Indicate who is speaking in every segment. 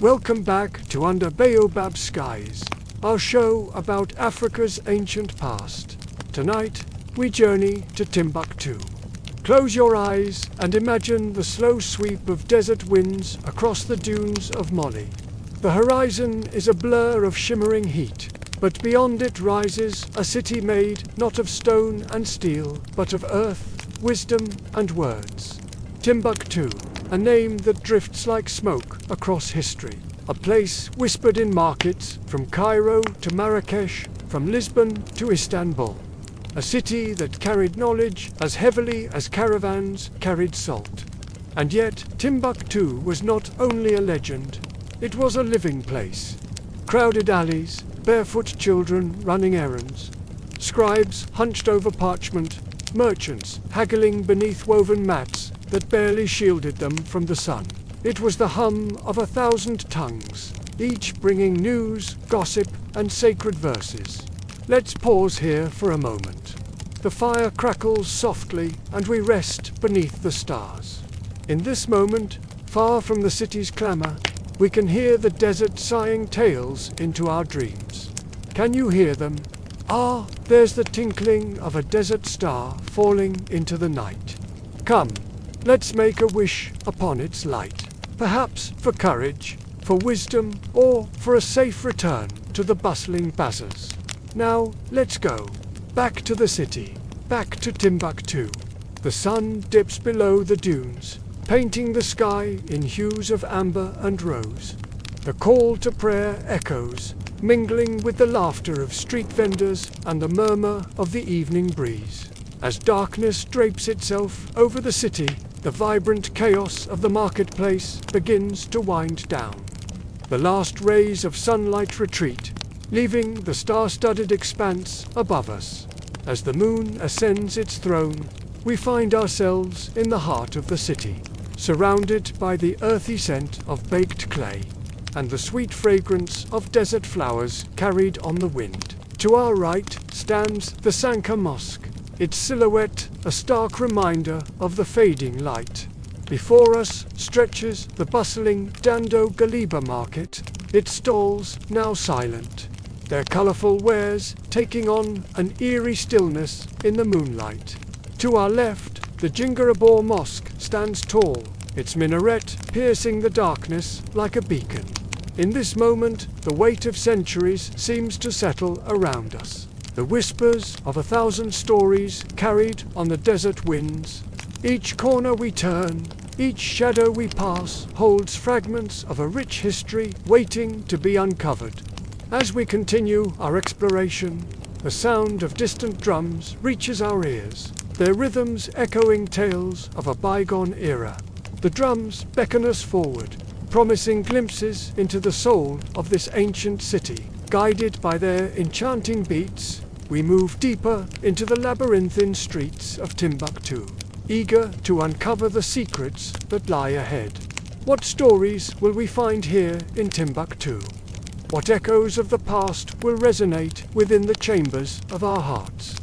Speaker 1: Welcome back to Under Baobab Skies, our show about Africa's ancient past. Tonight, we journey to Timbuktu. Close your eyes and imagine the slow sweep of desert winds across the dunes of Mali. The horizon is a blur of shimmering heat, but beyond it rises a city made not of stone and steel, but of earth, wisdom, and words. Timbuktu, a name that drifts like smoke across history. A place whispered in markets, from Cairo to Marrakesh, from Lisbon to Istanbul. A city that carried knowledge as heavily as caravans carried salt. And yet, Timbuktu was not only a legend, it was a living place. Crowded alleys, barefoot children running errands, scribes hunched over parchment, merchants haggling beneath woven mats that barely shielded them from the sun. It was the hum of 1,000 tongues, each bringing news, gossip, and sacred verses. Let's pause here for a moment. The fire crackles softly, and we rest beneath the stars. In this moment, far from the city's clamor, we can hear the desert sighing tales into our dreams. Can you hear them? Ah, there's the tinkling of a desert star falling into the night. Come, let's make a wish upon its light. Perhaps for courage, for wisdom, or for a safe return to the bustling bazaars. Now, let's go. Back to the city. Back to Timbuktu. The sun dips below the dunes, painting the sky in hues of amber and rose. The call to prayer echoes, mingling with the laughter of street vendors and the murmur of the evening breeze. As darkness drapes itself over the city, the vibrant chaos of the marketplace begins to wind down. The last rays of sunlight retreat, leaving the star-studded expanse above us. As the moon ascends its throne, we find ourselves in the heart of the city, surrounded by the earthy scent of baked clay and the sweet fragrance of desert flowers carried on the wind. To our right stands the Sanka Mosque, its silhouette a stark reminder of the fading light. Before us stretches the bustling Dando Galiba market, its stalls now silent, their colorful wares taking on an eerie stillness in the moonlight. To our left, the Jingarabor Mosque stands tall, its minaret piercing the darkness like a beacon. In this moment, the weight of centuries seems to settle around us. The whispers of 1,000 stories carried on the desert winds. Each corner we turn, each shadow we pass, holds fragments of a rich history waiting to be uncovered. As we continue our exploration, the sound of distant drums reaches our ears, their rhythms echoing tales of a bygone era. The drums beckon us forward, promising glimpses into the soul of this ancient city. Guided by their enchanting beats, we move deeper into the labyrinthine streets of Timbuktu, eager to uncover the secrets that lie ahead. What stories will we find here in Timbuktu? What echoes of the past will resonate within the chambers of our hearts?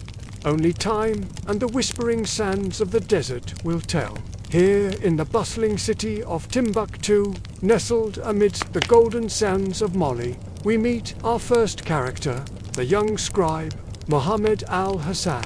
Speaker 1: Only time and the whispering sands of the desert will tell. Here in the bustling city of Timbuktu, nestled amidst the golden sands of Mali, we meet our first character, the young scribe, Mohammed al-Hassan.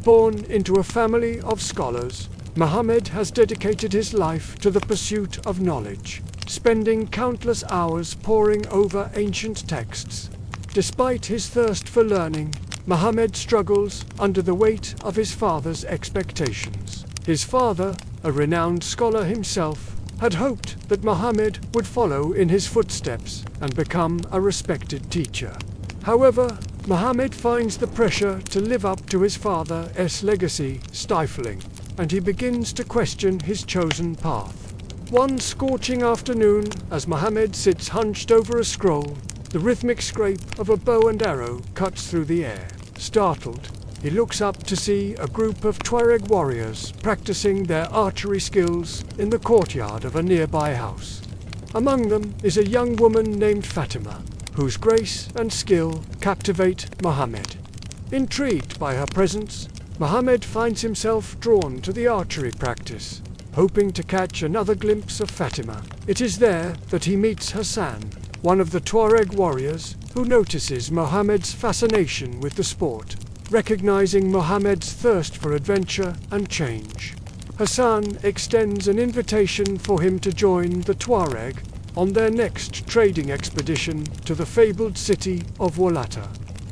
Speaker 1: Born into a family of scholars, Mohammed has dedicated his life to the pursuit of knowledge, spending countless hours poring over ancient texts. Despite his thirst for learning, Mohammed struggles under the weight of his father's expectations. His father, a renowned scholar himself, had hoped that Mohammed would follow in his footsteps and become a respected teacher. However, Mohammed finds the pressure to live up to his father's legacy stifling, and he begins to question his chosen path. One scorching afternoon, as Mohammed sits hunched over a scroll, the rhythmic scrape of a bow and arrow cuts through the air. Startled, he looks up to see a group of Tuareg warriors practicing their archery skills in the courtyard of a nearby house. Among them is a young woman named Fatima, whose grace and skill captivate Mohammed. Intrigued by her presence, Mohammed finds himself drawn to the archery practice. hoping to catch another glimpse of Fatima. It is there that he meets Hassan, one of the Tuareg warriors, who notices Mohammed's fascination with the sport, recognizing Mohammed's thirst for adventure and change. Hassan extends an invitation for him to join the Tuareg on their next trading expedition to the fabled city of Walata.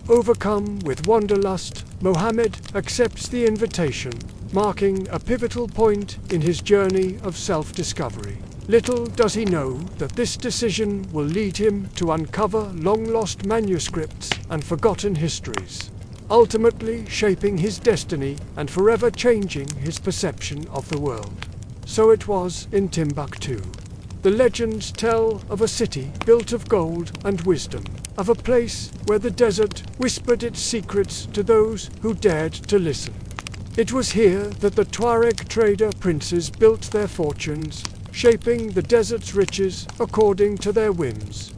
Speaker 1: Overcome with wanderlust, Mohammed accepts the invitation, marking a pivotal point in his journey of self-discovery. Little does he know that this decision will lead him to uncover long-lost manuscripts and forgotten histories, ultimately shaping his destiny and forever changing his perception of the world. So it was in Timbuktu. The legends tell of a city built of gold and wisdom, of a place where the desert whispered its secrets to those who dared to listen. It was here that the Tuareg trader princes built their fortunes, shaping the desert's riches according to their whims.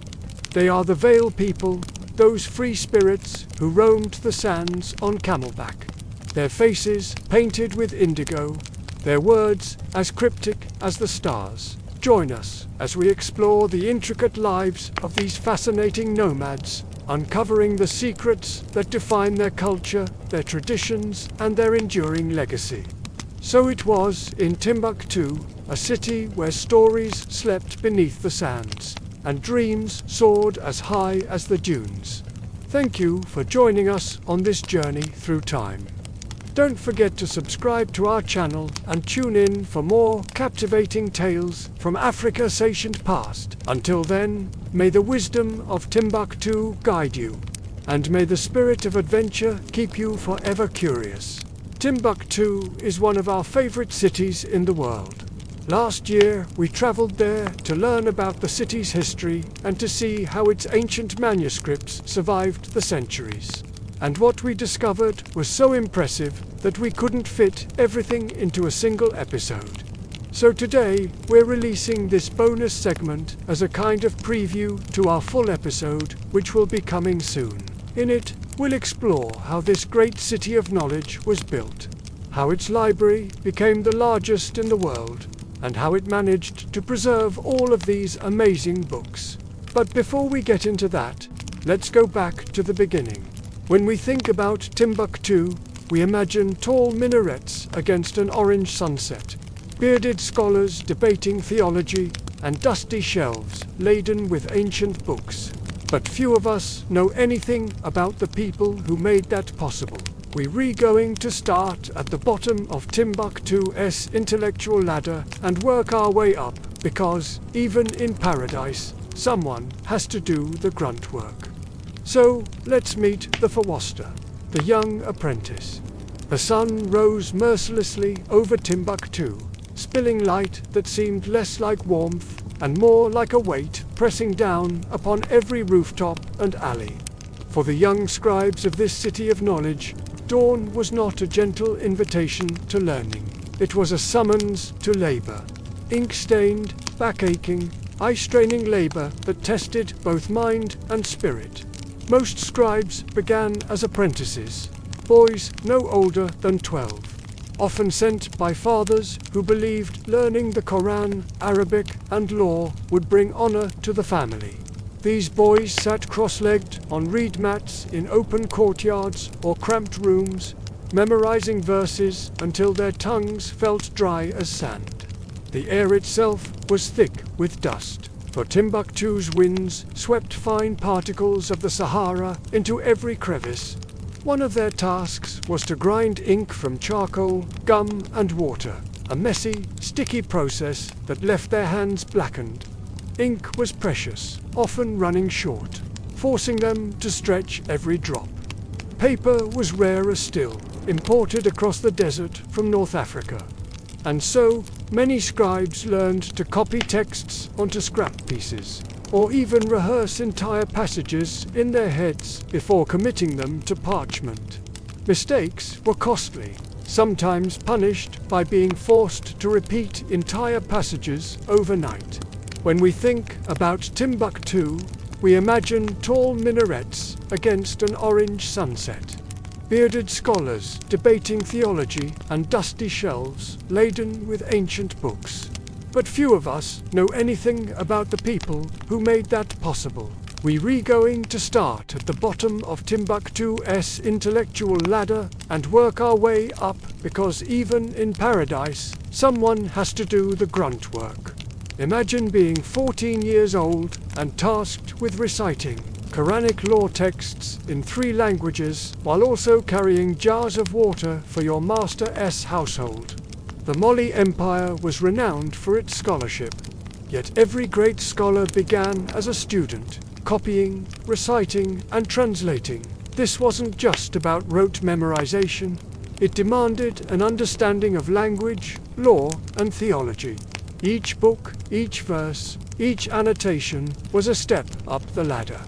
Speaker 1: They are the Veil people, those free spirits who roamed the sands on camelback, their faces painted with indigo, their words as cryptic as the stars. Join us as we explore the intricate lives of these fascinating nomads, uncovering the secrets that define their culture, their traditions, and their enduring legacy. So it was in Timbuktu, a city where stories slept beneath the sands, and dreams soared as high as the dunes. Thank you for joining us on this journey through time. Don't forget to subscribe to our channel and tune in for more captivating tales from Africa's ancient past. Until then, may the wisdom of Timbuktu guide you, and may the spirit of adventure keep you forever curious. Timbuktu is one of our favorite cities in the world. Last year, we traveled there to learn about the city's history and to see how its ancient manuscripts survived the centuries. And what we discovered was so impressive that we couldn't fit everything into a single episode. So today, we're releasing this bonus segment as a kind of preview to our full episode, which will be coming soon. In it, we'll explore how this great city of knowledge was built, how its library became the largest in the world, and how it managed to preserve all of these amazing books. But before we get into that, let's go back to the beginning. When we think about Timbuktu, we imagine tall minarets against an orange sunset, bearded scholars debating theology, and dusty shelves laden with ancient books. But few of us know anything about the people who made that possible. We're going to start at the bottom of Timbuktu's intellectual ladder and work our way up, because even in paradise, someone has to do the grunt work. So, let's meet the Fawasta, the young apprentice. The sun rose mercilessly over Timbuktu, spilling light that seemed less like warmth and more like a weight pressing down upon every rooftop and alley. For the young scribes of this city of knowledge, dawn was not a gentle invitation to learning. It was a summons to labor. Ink-stained, back-aching, eye-straining labor that tested both mind and spirit. Most scribes began as apprentices, boys no older than 12, often sent by fathers who believed learning the Quran, Arabic, and law would bring honor to the family. These boys sat cross-legged on reed mats in open courtyards or cramped rooms, memorizing verses until their tongues felt dry as sand. The air itself was thick with dust, for Timbuktu's winds swept fine particles of the Sahara into every crevice. One of their tasks was to grind ink from charcoal, gum, and water, a messy, sticky process that left their hands blackened. Ink was precious, often running short, forcing them to stretch every drop. Paper was rarer still, imported across the desert from North Africa. And so, many scribes learned to copy texts onto scrap pieces, or even rehearse entire passages in their heads before committing them to parchment. Mistakes were costly, sometimes punished by being forced to repeat entire passages overnight. When we think about Timbuktu, we imagine tall minarets against an orange sunset. bearded scholars debating theology and dusty shelves laden with ancient books. But few of us know anything about the people who made that possible. We're going to start at the bottom of Timbuktu's intellectual ladder and work our way up, because even in paradise, someone has to do the grunt work. Imagine being 14 years old and tasked with reciting Quranic law texts in 3 languages while also carrying jars of water for your master's household. The Mali Empire was renowned for its scholarship, yet every great scholar began as a student, copying, reciting, and translating. This wasn't just about rote memorization. It demanded an understanding of language, law, and theology. Each book, each verse, each annotation was a step up the ladder.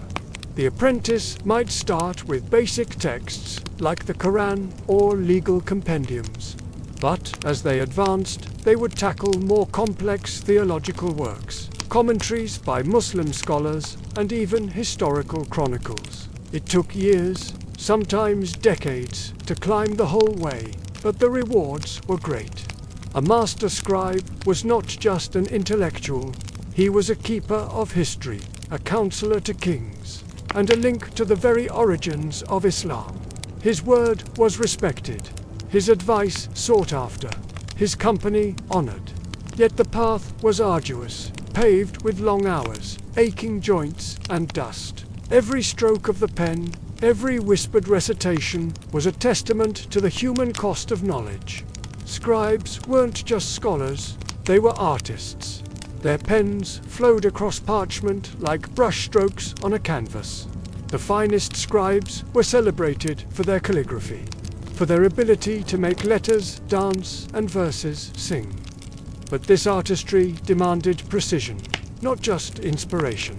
Speaker 1: The apprentice might start with basic texts like the Quran or legal compendiums. But as they advanced, they would tackle more complex theological works, commentaries by Muslim scholars, and even historical chronicles. It took years, sometimes decades, to climb the whole way, but the rewards were great. A master scribe was not just an intellectual, he was a keeper of history, a counselor to kings, and a link to the very origins of Islam. His word was respected, his advice sought after, his company honored. Yet the path was arduous, paved with long hours, aching joints, and dust. Every stroke of the pen, every whispered recitation was a testament to the human cost of knowledge. Scribes weren't just scholars, they were artists. Their pens flowed across parchment like brushstrokes on a canvas. The finest scribes were celebrated for their calligraphy, for their ability to make letters dance and verses sing. But this artistry demanded precision, not just inspiration.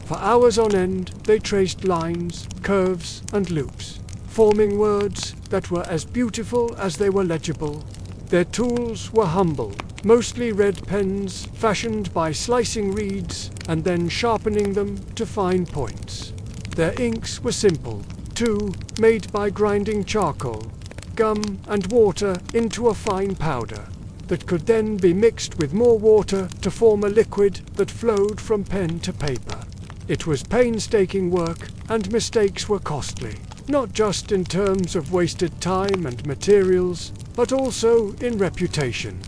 Speaker 1: For hours on end, they traced lines, curves, and loops, forming words that were as beautiful as they were legible. Their tools were humble, mostly red pens fashioned by slicing reeds and then sharpening them to fine points. Their inks were simple, too, made by grinding charcoal, gum, and water into a fine powder that could then be mixed with more water to form a liquid that flowed from pen to paper. It was painstaking work, and mistakes were costly, not just in terms of wasted time and materials, but also in reputation.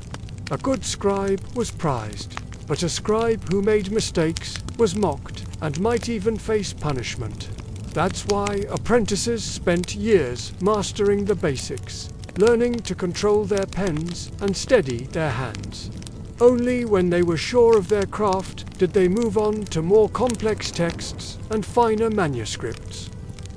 Speaker 1: A good scribe was prized, but a scribe who made mistakes was mocked and might even face punishment. That's why apprentices spent years mastering the basics, learning to control their pens and steady their hands. Only when they were sure of their craft did they move on to more complex texts and finer manuscripts.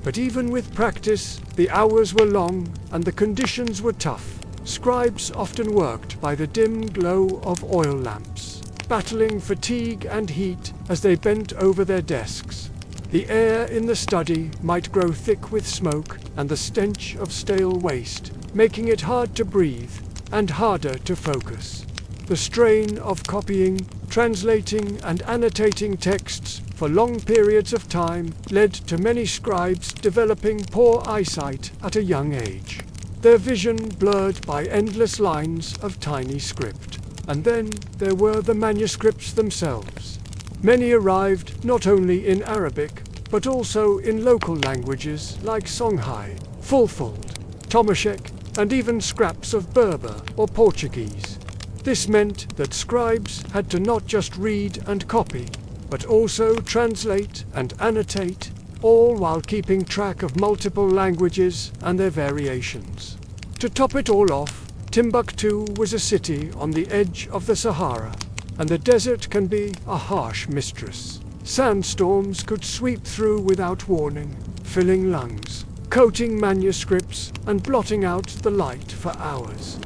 Speaker 1: But even with practice, the hours were long and the conditions were tough. Scribes often worked by the dim glow of oil lamps, battling fatigue and heat as they bent over their desks. The air in the study might grow thick with smoke and the stench of stale waste, making it hard to breathe and harder to focus. The strain of copying, translating, and annotating texts for long periods of time led to many scribes developing poor eyesight at a young age, their vision blurred by endless lines of tiny script. And then there were the manuscripts themselves. Many arrived not only in Arabic, but also in local languages like Songhai, Fulfuld, Tomashek, and even scraps of Berber or Portuguese. This meant that scribes had to not just read and copy, but also translate and annotate, all while keeping track of multiple languages and their variations. To top it all off, Timbuktu was a city on the edge of the Sahara, and the desert can be a harsh mistress. Sandstorms could sweep through without warning, filling lungs, coating manuscripts, and blotting out the light for hours.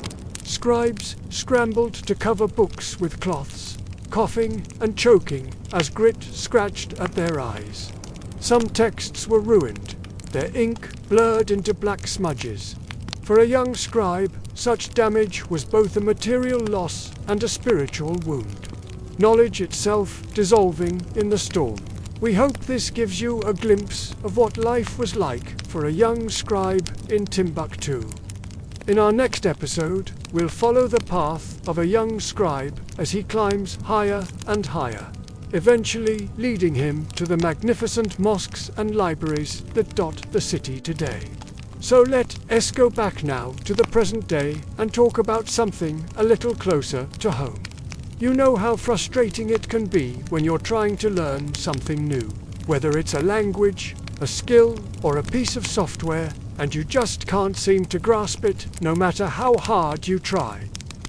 Speaker 1: Scribes scrambled to cover books with cloths, coughing and choking as grit scratched at their eyes. Some texts were ruined, their ink blurred into black smudges. For a young scribe, such damage was both a material loss and a spiritual wound. Knowledge itself dissolving in the storm. We hope this gives you a glimpse of what life was like for a young scribe in Timbuktu. In our next episode, we'll follow the path of a young scribe as he climbs higher and higher, eventually leading him to the magnificent mosques and libraries that dot the city today. So let us go back now to the present day and talk about something a little closer to home. You know how frustrating it can be when you're trying to learn something new, whether it's a language, a skill, or a piece of software, and you just can't seem to grasp it no matter how hard you try.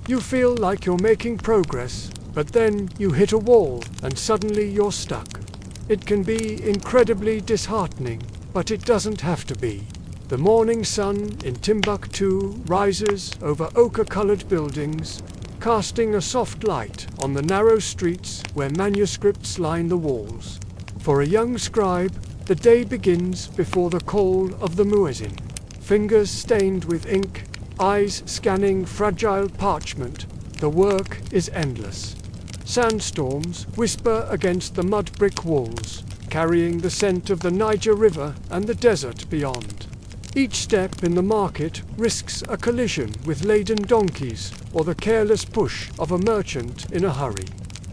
Speaker 1: You feel like you're making progress, but then you hit a wall and suddenly you're stuck. It can be incredibly disheartening, but it doesn't have to be. The morning sun in Timbuktu rises over ochre-colored buildings, casting a soft light on the narrow streets where manuscripts line the walls. For a young scribe, the day begins before the call of the muezzin. Fingers stained with ink, eyes scanning fragile parchment, the work is endless. Sandstorms whisper against the mud brick walls, carrying the scent of the Niger River and the desert beyond. Each step in the market risks a collision with laden donkeys or the careless push of a merchant in a hurry.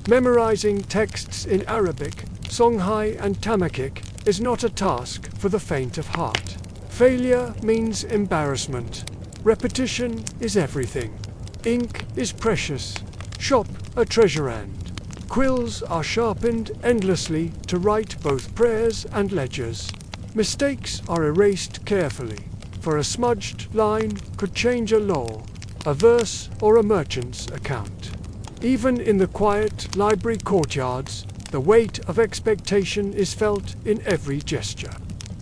Speaker 1: Memorizing texts in Arabic, Songhai and Tamazight is not a task for the faint of heart. Failure means embarrassment. Repetition is everything. Ink is precious. Shop a treasure end. Quills are sharpened endlessly to write both prayers and ledgers. Mistakes are erased carefully, for a smudged line could change a law, a verse, or a merchant's account. Even in the quiet library courtyards, the weight of expectation is felt in every gesture.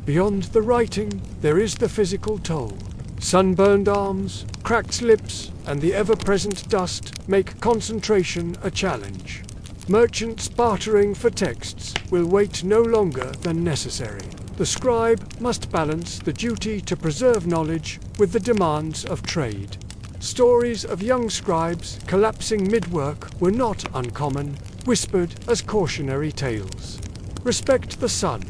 Speaker 1: Beyond the writing, there is the physical toll. Sunburned arms, cracked lips, and the ever-present dust make concentration a challenge. Merchants bartering for texts will wait no longer than necessary. The scribe must balance the duty to preserve knowledge with the demands of trade. Stories of young scribes collapsing mid-work were not uncommon, whispered as cautionary tales. Respect the sun.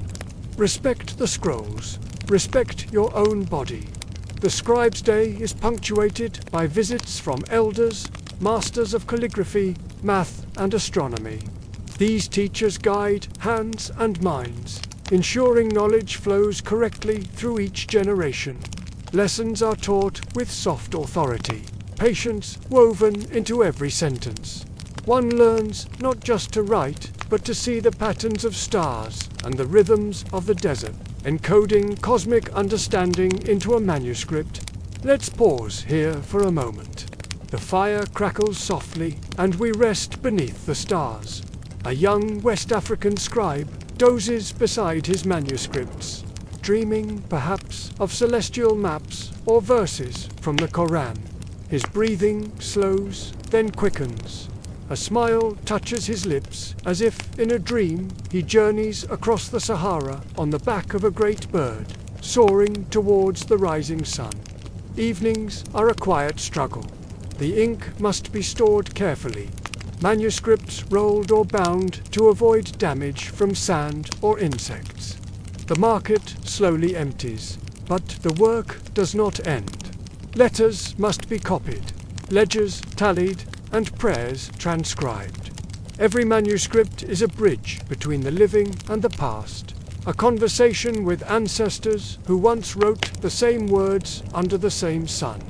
Speaker 1: Respect the scrolls. Respect your own body. The scribe's day is punctuated by visits from elders, masters of calligraphy, math, and astronomy. These teachers guide hands and minds, ensuring knowledge flows correctly through each generation. Lessons are taught with soft authority, patience woven into every sentence. One learns not just to write, but to see the patterns of stars and the rhythms of the desert, encoding cosmic understanding into a manuscript. Let's pause here for a moment. The fire crackles softly, and we rest beneath the stars. A young West African scribe dozes beside his manuscripts, dreaming perhaps of celestial maps or verses from the Koran. His breathing slows, then quickens. A smile touches his lips, as if in a dream he journeys across the Sahara on the back of a great bird, soaring towards the rising sun. Evenings are a quiet struggle. The ink must be stored carefully, manuscripts rolled or bound to avoid damage from sand or insects. The market slowly empties, but the work does not end. Letters must be copied, ledgers tallied, and prayers transcribed. Every manuscript is a bridge between the living and the past, a conversation with ancestors who once wrote the same words under the same sun.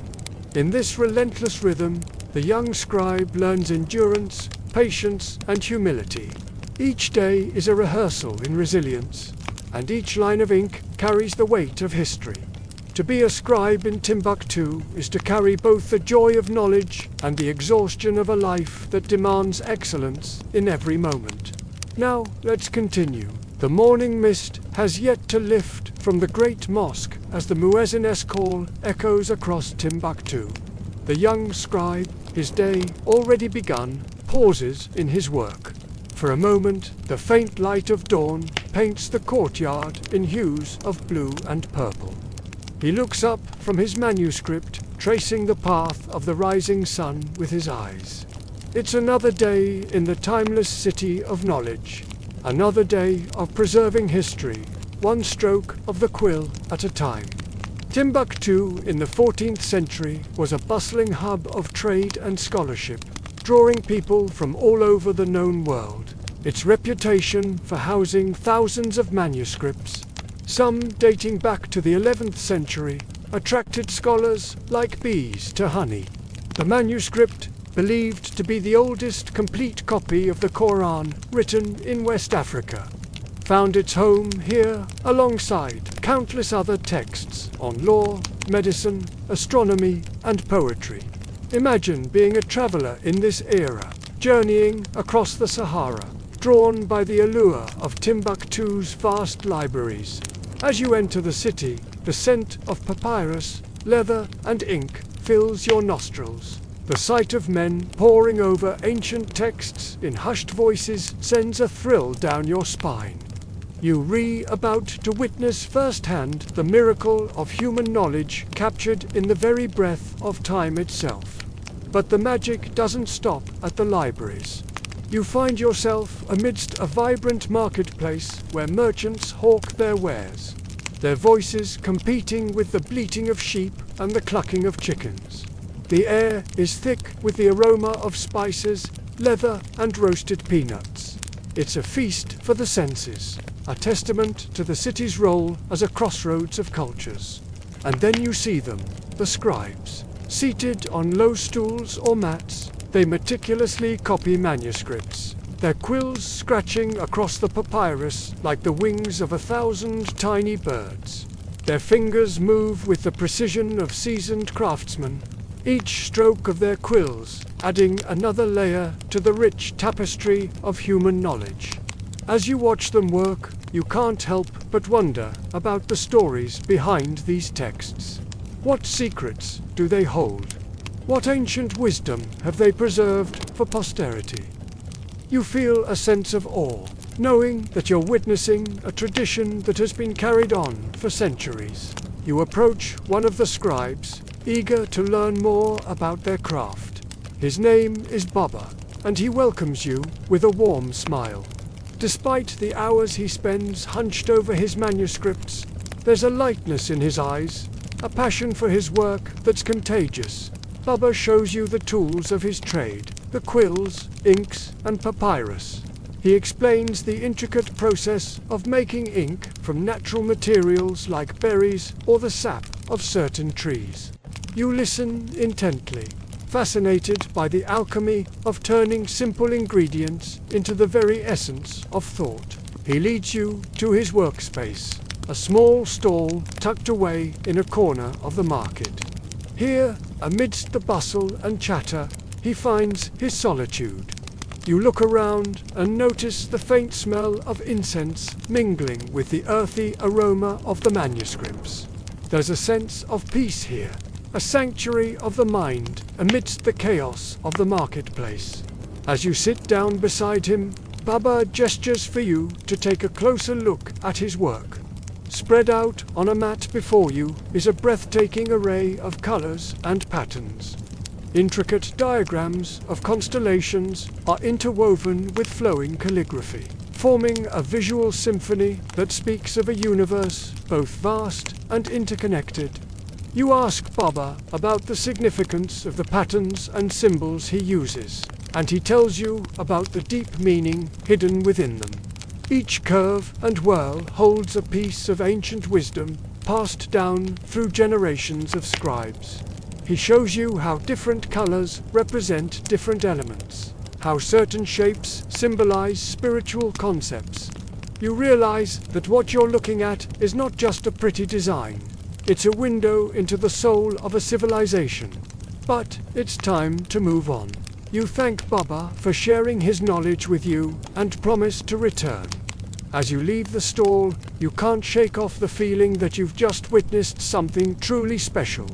Speaker 1: In this relentless rhythm, the young scribe learns endurance, patience, and humility. Each day is a rehearsal in resilience, and each line of ink carries the weight of history. To be a scribe in Timbuktu is to carry both the joy of knowledge and the exhaustion of a life that demands excellence in every moment. Now, let's continue. The morning mist has yet to lift from the great mosque as the muezzin's call echoes across Timbuktu. The young scribe, his day already begun, pauses in his work. For a moment, the faint light of dawn paints the courtyard in hues of blue and purple. He looks up from his manuscript, tracing the path of the rising sun with his eyes. It's another day in the timeless city of knowledge. Another day of preserving history, one stroke of the quill at a time. Timbuktu in the 14th century was a bustling hub of trade and scholarship, drawing people from all over the known world. Its reputation for housing thousands of manuscripts, some dating back to the 11th century, attracted scholars like bees to honey. The manuscript, believed to be the oldest complete copy of the Quran written in West Africa, found its home here alongside countless other texts on law, medicine, astronomy, and poetry. Imagine being a traveler in this era, journeying across the Sahara, drawn by the allure of Timbuktu's vast libraries. As you enter the city, the scent of papyrus, leather, and ink fills your nostrils. The sight of men poring over ancient texts in hushed voices sends a thrill down your spine. You about to witness firsthand the miracle of human knowledge captured in the very breath of time itself. But the magic doesn't stop at the libraries. You find yourself amidst a vibrant marketplace where merchants hawk their wares, their voices competing with the bleating of sheep and the clucking of chickens. The air is thick with the aroma of spices, leather, and roasted peanuts. It's a feast for the senses, a testament to the city's role as a crossroads of cultures. And then you see them, the scribes. Seated on low stools or mats, they meticulously copy manuscripts, their quills scratching across the papyrus like the wings of 1,000 tiny birds. Their fingers move with the precision of seasoned craftsmen, each stroke of their quills adding another layer to the rich tapestry of human knowledge. As you watch them work, you can't help but wonder about the stories behind these texts. What secrets do they hold? What ancient wisdom have they preserved for posterity? You feel a sense of awe, knowing that you're witnessing a tradition that has been carried on for centuries. You approach one of the scribes, eager to learn more about their craft. His name is Baba, and he welcomes you with a warm smile. Despite the hours he spends hunched over his manuscripts, there's a lightness in his eyes, a passion for his work that's contagious. Baba shows you the tools of his trade, the quills, inks, and papyrus. He explains the intricate process of making ink from natural materials like berries or the sap of certain trees. You listen intently, fascinated by the alchemy of turning simple ingredients into the very essence of thought. He leads you to his workspace, a small stall tucked away in a corner of the market. Here, amidst the bustle and chatter, he finds his solitude. You look around and notice the faint smell of incense mingling with the earthy aroma of the manuscripts. There's a sense of peace here, a sanctuary of the mind amidst the chaos of the marketplace. As you sit down beside him, Baba gestures for you to take a closer look at his work. Spread out on a mat before you is a breathtaking array of colors and patterns. Intricate diagrams of constellations are interwoven with flowing calligraphy, forming a visual symphony that speaks of a universe both vast and interconnected. You ask Baba about the significance of the patterns and symbols he uses, and he tells you about the deep meaning hidden within them. Each curve and whirl holds a piece of ancient wisdom passed down through generations of scribes. He shows you how different colors represent different elements, how certain shapes symbolize spiritual concepts. You realize that what you're looking at is not just a pretty design. It's a window into the soul of a civilization. But it's time to move on. You thank Baba for sharing his knowledge with you and promise to return. As you leave the stall, you can't shake off the feeling that you've just witnessed something truly special.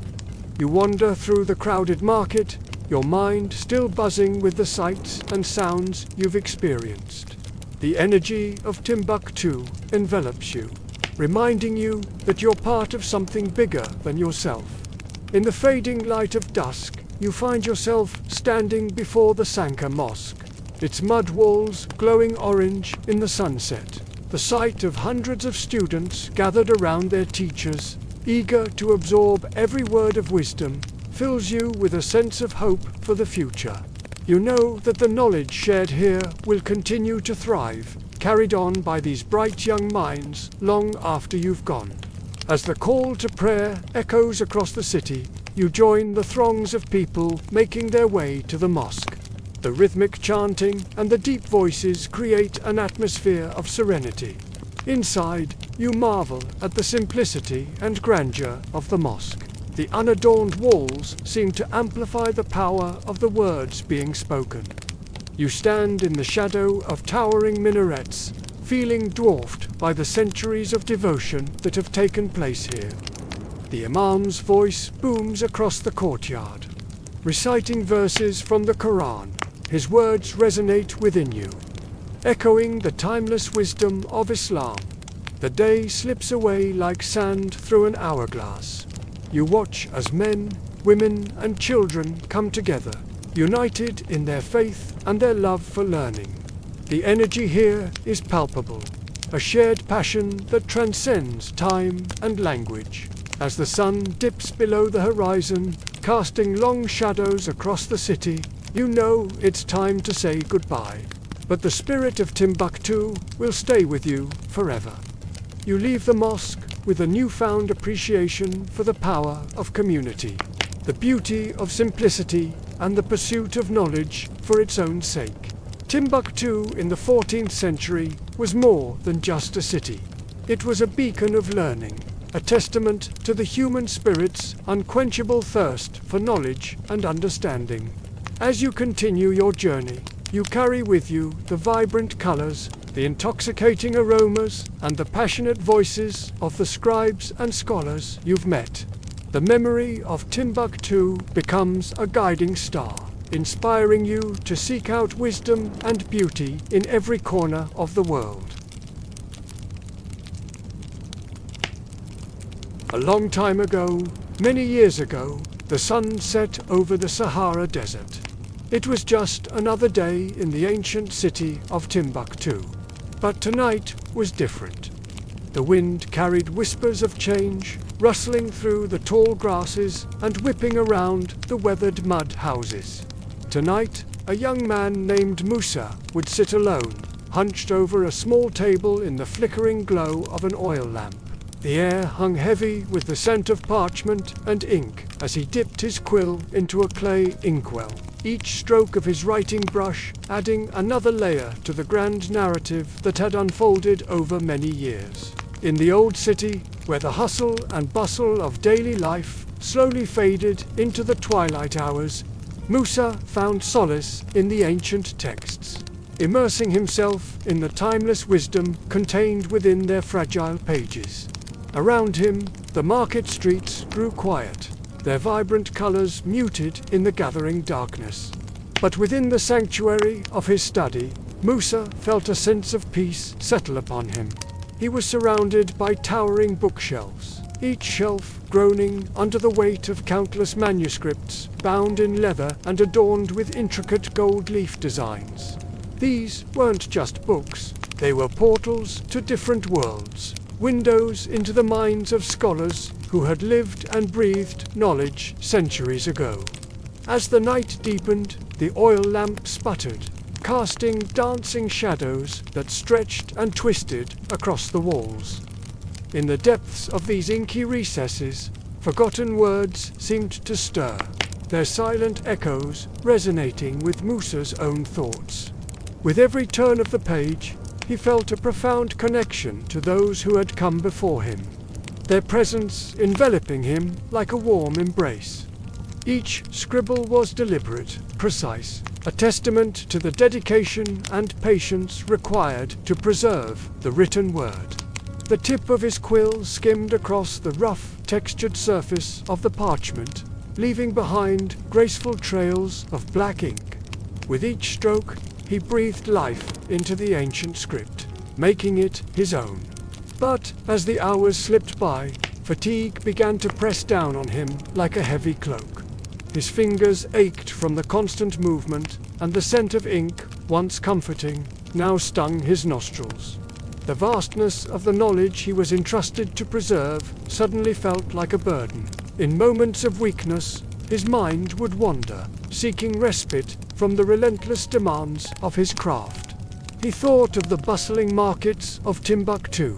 Speaker 1: You wander through the crowded market, your mind still buzzing with the sights and sounds you've experienced. The energy of Timbuktu envelops you, reminding you that you're part of something bigger than yourself. In the fading light of dusk, you find yourself standing before the Sanka Mosque, its mud walls glowing orange in the sunset. The sight of hundreds of students gathered around their teachers, eager to absorb every word of wisdom, fills you with a sense of hope for the future. You know that the knowledge shared here will continue to thrive, carried on by these bright young minds long after you've gone. As the call to prayer echoes across the city, you join the throngs of people making their way to the mosque. The rhythmic chanting and the deep voices create an atmosphere of serenity. Inside, you marvel at the simplicity and grandeur of the mosque. The unadorned walls seem to amplify the power of the words being spoken. You stand in the shadow of towering minarets, feeling dwarfed by the centuries of devotion that have taken place here. The Imam's voice booms across the courtyard, reciting verses from the Quran. His words resonate within you, echoing the timeless wisdom of Islam. The day slips away like sand through an hourglass. You watch as men, women, and children come together, united in their faith and their love for learning. The energy here is palpable, a shared passion that transcends time and language. As the sun dips below the horizon, casting long shadows across the city, you know it's time to say goodbye. But the spirit of Timbuktu will stay with you forever. You leave the mosque with a newfound appreciation for the power of community, the beauty of simplicity, and the pursuit of knowledge for its own sake. Timbuktu in the 14th century was more than just a city. It was a beacon of learning, a testament to the human spirit's unquenchable thirst for knowledge and understanding. As you continue your journey, you carry with you the vibrant colors, the intoxicating aromas, and the passionate voices of the scribes and scholars you've met. The memory of Timbuktu becomes a guiding star, inspiring you to seek out wisdom and beauty in every corner of the world. A long time ago, many years ago, the sun set over the Sahara Desert. It was just another day in the ancient city of Timbuktu. But tonight was different. The wind carried whispers of change, rustling through the tall grasses and whipping around the weathered mud houses. Tonight, a young man named Musa would sit alone, hunched over a small table in the flickering glow of an oil lamp. The air hung heavy with the scent of parchment and ink as he dipped his quill into a clay inkwell, each stroke of his writing brush adding another layer to the grand narrative that had unfolded over many years. In the old city, where the hustle and bustle of daily life slowly faded into the twilight hours, Musa found solace in the ancient texts, immersing himself in the timeless wisdom contained within their fragile pages. Around him, the market streets grew quiet, their vibrant colors muted in the gathering darkness. But within the sanctuary of his study, Musa felt a sense of peace settle upon him. He was surrounded by towering bookshelves, each shelf groaning under the weight of countless manuscripts bound in leather and adorned with intricate gold leaf designs. These weren't just books, they were portals to different worlds, windows into the minds of scholars who had lived and breathed knowledge centuries ago. As the night deepened, the oil lamp sputtered, casting dancing shadows that stretched and twisted across the walls. In the depths of these inky recesses, forgotten words seemed to stir, their silent echoes resonating with Musa's own thoughts. With every turn of the page, he felt a profound connection to those who had come before him, their presence enveloping him like a warm embrace. Each scribble was deliberate, precise, a testament to the dedication and patience required to preserve the written word. The tip of his quill skimmed across the rough, textured surface of the parchment, leaving behind graceful trails of black ink. With each stroke, he breathed life into the ancient script, making it his own. But as the hours slipped by, fatigue began to press down on him like a heavy cloak. His fingers ached from the constant movement, and the scent of ink once comforting, now stung his nostrils. The vastness of the knowledge he was entrusted to preserve suddenly felt like a burden. In moments of weakness, his mind would wander, seeking respite from the relentless demands of his craft. He thought of the bustling markets of Timbuktu,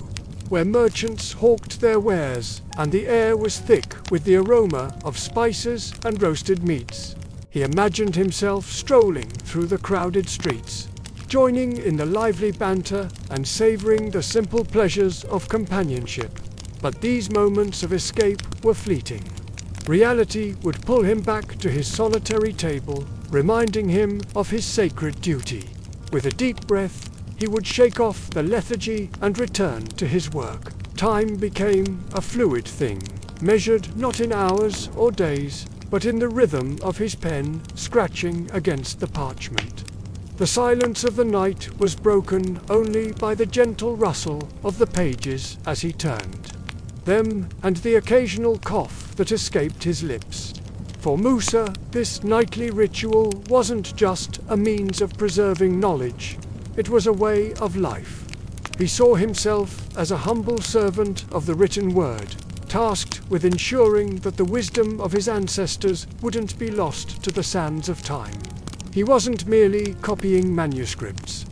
Speaker 1: where merchants hawked their wares, and the air was thick with the aroma of spices and roasted meats. He imagined himself strolling through the crowded streets, joining in the lively banter and savoring the simple pleasures of companionship. But these moments of escape were fleeting. Reality would pull him back to his solitary table, reminding him of his sacred duty. With a deep breath, he would shake off the lethargy and return to his work. Time became a fluid thing, measured not in hours or days, but in the rhythm of his pen scratching against the parchment. The silence of the night was broken only by the gentle rustle of the pages as he turned them and the occasional cough that escaped his lips. For Musa, this nightly ritual wasn't just a means of preserving knowledge, it was a way of life. He saw himself as a humble servant of the written word, tasked with ensuring that the wisdom of his ancestors wouldn't be lost to the sands of time. He wasn't merely copying manuscripts.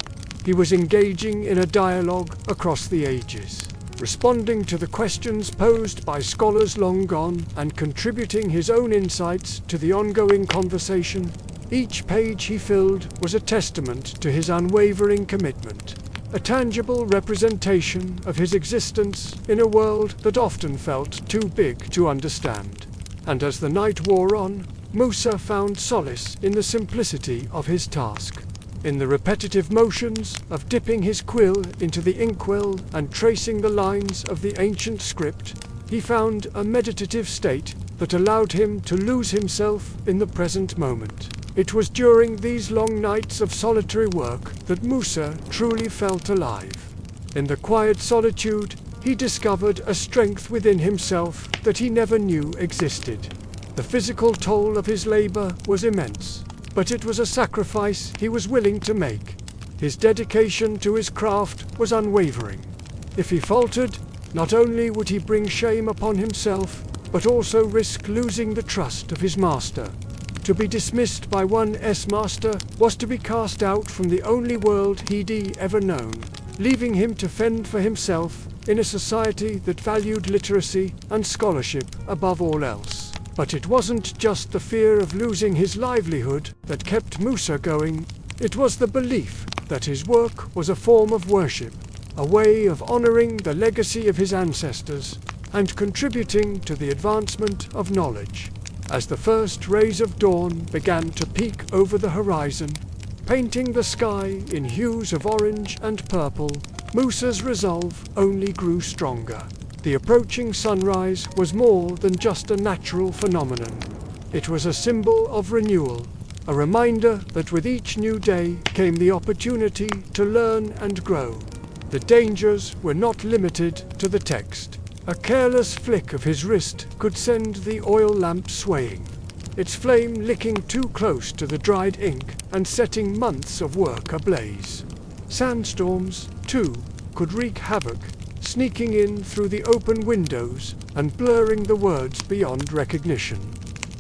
Speaker 1: He was engaging in a dialogue across the ages, responding to the questions posed by scholars long gone and contributing his own insights to the ongoing conversation. Each page he filled was a testament to his unwavering commitment, a tangible representation of his existence in a world that often felt too big to understand. And as the night wore on, Musa found solace in the simplicity of his task. In the repetitive motions of dipping his quill into the inkwell and tracing the lines of the ancient script, he found a meditative state that allowed him to lose himself in the present moment. It was during these long nights of solitary work that Musa truly felt alive. In the quiet solitude, he discovered a strength within himself that he never knew existed. The physical toll of his labor was immense, but it was a sacrifice he was willing to make. His dedication to his craft was unwavering. If he faltered, not only would he bring shame upon himself, but also risk losing the trust of his master. To be dismissed by one's master was to be cast out from the only world he'd ever known, leaving him to fend for himself in a society that valued literacy and scholarship above all else. But it wasn't just the fear of losing his livelihood that kept Musa going. It was the belief that his work was a form of worship, a way of honoring the legacy of his ancestors and contributing to the advancement of knowledge. As the first rays of dawn began to peek over the horizon, painting the sky in hues of orange and purple, Musa's resolve only grew stronger. The approaching sunrise was more than just a natural phenomenon. It was a symbol of renewal, a reminder that with each new day came the opportunity to learn and grow. The dangers were not limited to the text. A careless flick of his wrist could send the oil lamp swaying, its flame licking too close to the dried ink and setting months of work ablaze. Sandstorms, too, could wreak havoc, sneaking in through the open windows and blurring the words beyond recognition.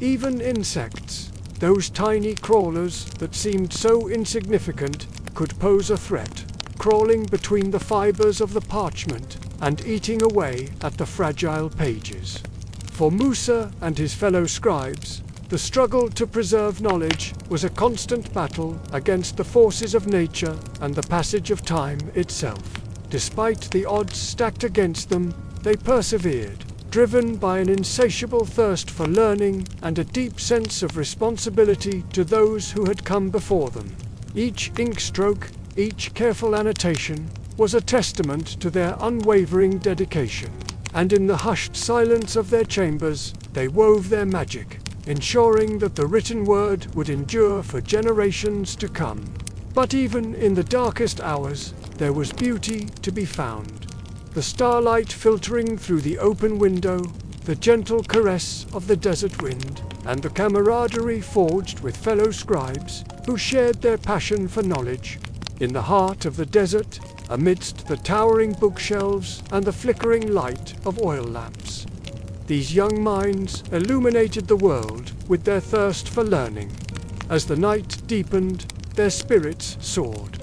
Speaker 1: Even insects, those tiny crawlers that seemed so insignificant, could pose a threat, crawling between the fibers of the parchment and eating away at the fragile pages. For Musa and his fellow scribes, the struggle to preserve knowledge was a constant battle against the forces of nature and the passage of time itself. Despite the odds stacked against them, they persevered, driven by an insatiable thirst for learning and a deep sense of responsibility to those who had come before them. Each ink stroke, each careful annotation, was a testament to their unwavering dedication, and in the hushed silence of their chambers, they wove their magic, ensuring that the written word would endure for generations to come. But even in the darkest hours, there was beauty to be found. The starlight filtering through the open window, the gentle caress of the desert wind, and the camaraderie forged with fellow scribes who shared their passion for knowledge. In the heart of the desert, amidst the towering bookshelves and the flickering light of oil lamps, these young minds illuminated the world with their thirst for learning. As the night deepened, their spirits soared,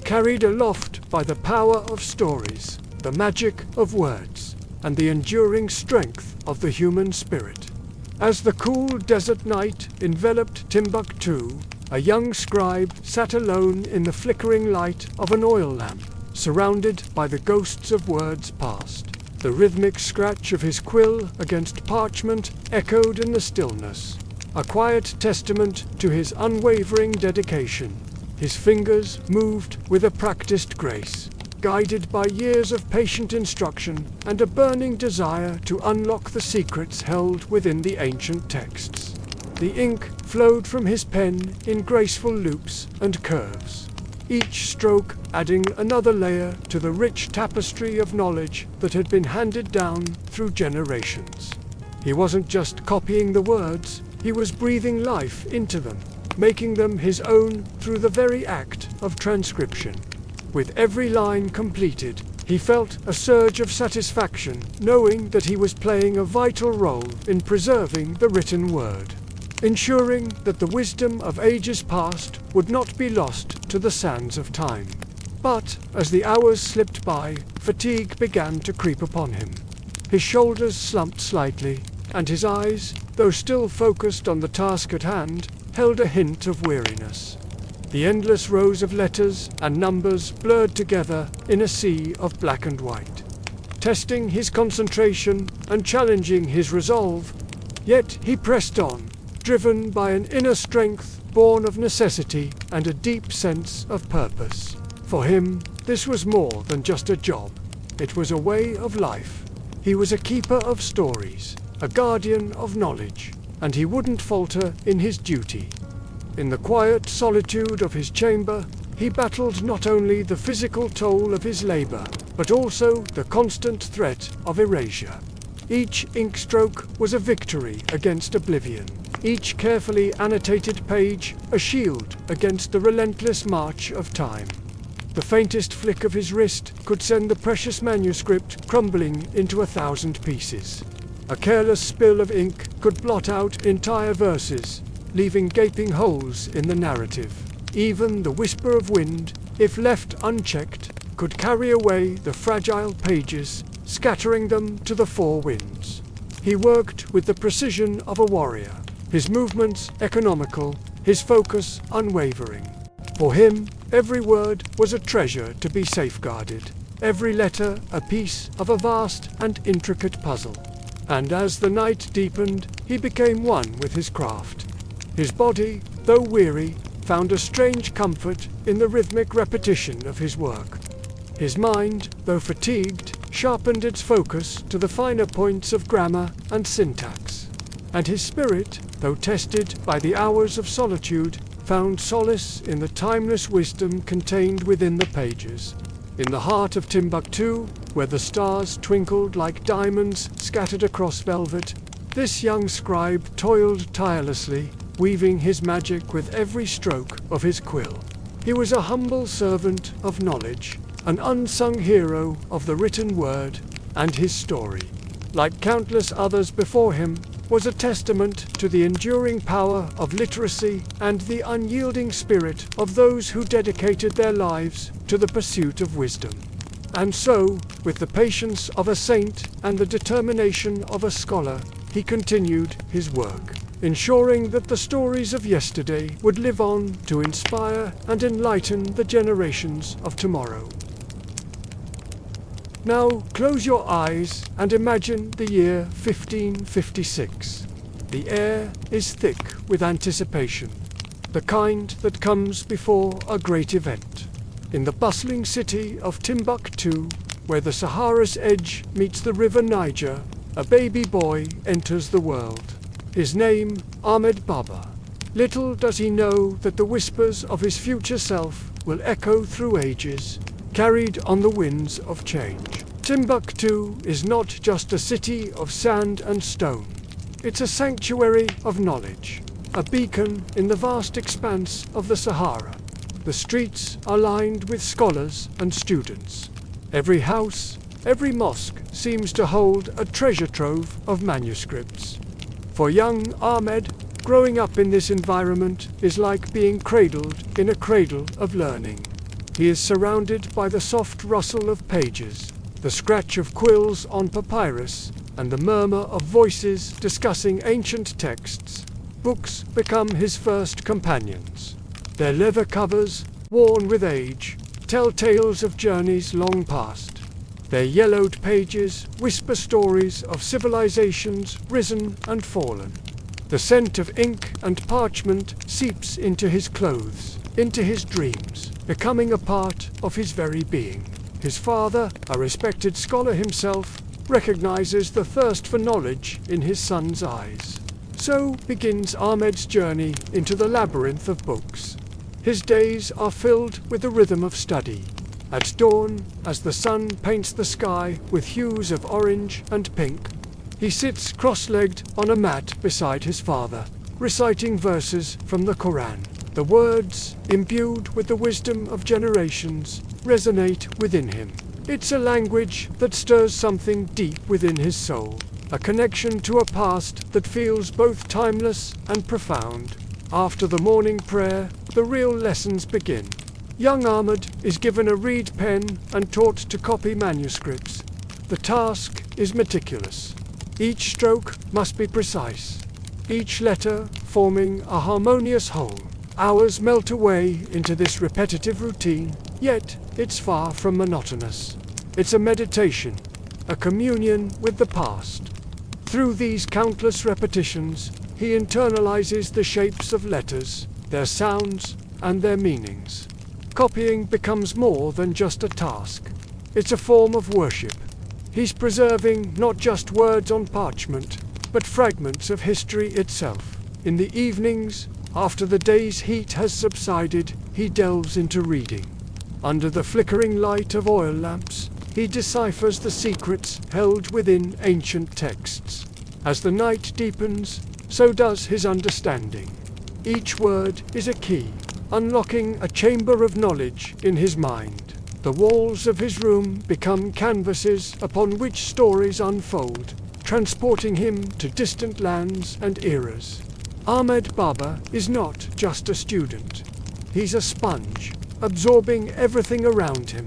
Speaker 1: carried aloft by the power of stories, the magic of words, and the enduring strength of the human spirit. As the cool desert night enveloped Timbuktu, a young scribe sat alone in the flickering light of an oil lamp, surrounded by the ghosts of words past. The rhythmic scratch of his quill against parchment echoed in the stillness, a quiet testament to his unwavering dedication. His fingers moved with a practiced grace, guided by years of patient instruction and a burning desire to unlock the secrets held within the ancient texts. The ink flowed from his pen in graceful loops and curves, each stroke adding another layer to the rich tapestry of knowledge that had been handed down through generations. He wasn't just copying the words, he was breathing life into them, making them his own through the very act of transcription. With every line completed, he felt a surge of satisfaction, knowing that he was playing a vital role in preserving the written word, ensuring that the wisdom of ages past would not be lost to the sands of time. But as the hours slipped by, fatigue began to creep upon him. His shoulders slumped slightly, and his eyes, though still focused on the task at hand, held a hint of weariness. The endless rows of letters and numbers blurred together in a sea of black and white, testing his concentration and challenging his resolve. Yet he pressed on, driven by an inner strength born of necessity and a deep sense of purpose. For him, this was more than just a job. It was a way of life. He was a keeper of stories, a guardian of knowledge, and he wouldn't falter in his duty. In the quiet solitude of his chamber, he battled not only the physical toll of his labor, but also the constant threat of erasure. Each ink stroke was a victory against oblivion, each carefully annotated page a shield against the relentless march of time. The faintest flick of his wrist could send the precious manuscript crumbling into 1,000 pieces. A careless spill of ink could blot out entire verses, leaving gaping holes in the narrative. Even the whisper of wind, if left unchecked, could carry away the fragile pages, scattering them to the four winds. He worked with the precision of a warrior, his movements economical, his focus unwavering. For him, every word was a treasure to be safeguarded, every letter a piece of a vast and intricate puzzle. And as the night deepened, he became one with his craft. His body, though weary, found a strange comfort in the rhythmic repetition of his work. His mind, though fatigued, sharpened its focus to the finer points of grammar and syntax. And his spirit, though tested by the hours of solitude, found solace in the timeless wisdom contained within the pages. In the heart of Timbuktu, where the stars twinkled like diamonds scattered across velvet, this young scribe toiled tirelessly, weaving his magic with every stroke of his quill. He was a humble servant of knowledge, an unsung hero of the written word, and his story, like countless others before him, was a testament to the enduring power of literacy and the unyielding spirit of those who dedicated their lives to the pursuit of wisdom. And so, with the patience of a saint and the determination of a scholar, he continued his work, ensuring that the stories of yesterday would live on to inspire and enlighten the generations of tomorrow. Now close your eyes and imagine the year 1556. The air is thick with anticipation, the kind that comes before a great event. In the bustling city of Timbuktu, where the Sahara's edge meets the river Niger, a baby boy enters the world. His name, Ahmed Baba. Little does he know that the whispers of his future self will echo through ages, carried on the winds of change. Timbuktu is not just a city of sand and stone. It's a sanctuary of knowledge, a beacon in the vast expanse of the Sahara. The streets are lined with scholars and students. Every house, every mosque seems to hold a treasure trove of manuscripts. For young Ahmed, growing up in this environment is like being cradled in a cradle of learning. He is surrounded by the soft rustle of pages, the scratch of quills on papyrus, and the murmur of voices discussing ancient texts. Books become his first companions. Their leather covers, worn with age, tell tales of journeys long past. Their yellowed pages whisper stories of civilizations risen and fallen. The scent of ink and parchment seeps into his clothes, into his dreams, becoming a part of his very being. His father, a respected scholar himself, recognizes the thirst for knowledge in his son's eyes. So begins Ahmed's journey into the labyrinth of books. His days are filled with the rhythm of study. At dawn, as the sun paints the sky with hues of orange and pink, he sits cross-legged on a mat beside his father, reciting verses from the Quran. The words, imbued with the wisdom of generations, resonate within him. It's a language that stirs something deep within his soul, a connection to a past that feels both timeless and profound. After the morning prayer, the real lessons begin. Young Ahmed is given a reed pen and taught to copy manuscripts. The task is meticulous. Each stroke must be precise, each letter forming a harmonious whole. Hours melt away into this repetitive routine, yet it's far from monotonous. It's a meditation, a communion with the past. Through these countless repetitions, he internalizes the shapes of letters, their sounds, and their meanings. Copying becomes more than just a task. It's a form of worship. He's preserving not just words on parchment, but fragments of history itself. In the evenings, after the day's heat has subsided, he delves into reading. Under the flickering light of oil lamps, he deciphers the secrets held within ancient texts. As the night deepens, so does his understanding. Each word is a key, unlocking a chamber of knowledge in his mind. The walls of his room become canvases upon which stories unfold, transporting him to distant lands and eras. Ahmed Baba is not just a student. He's a sponge, absorbing everything around him.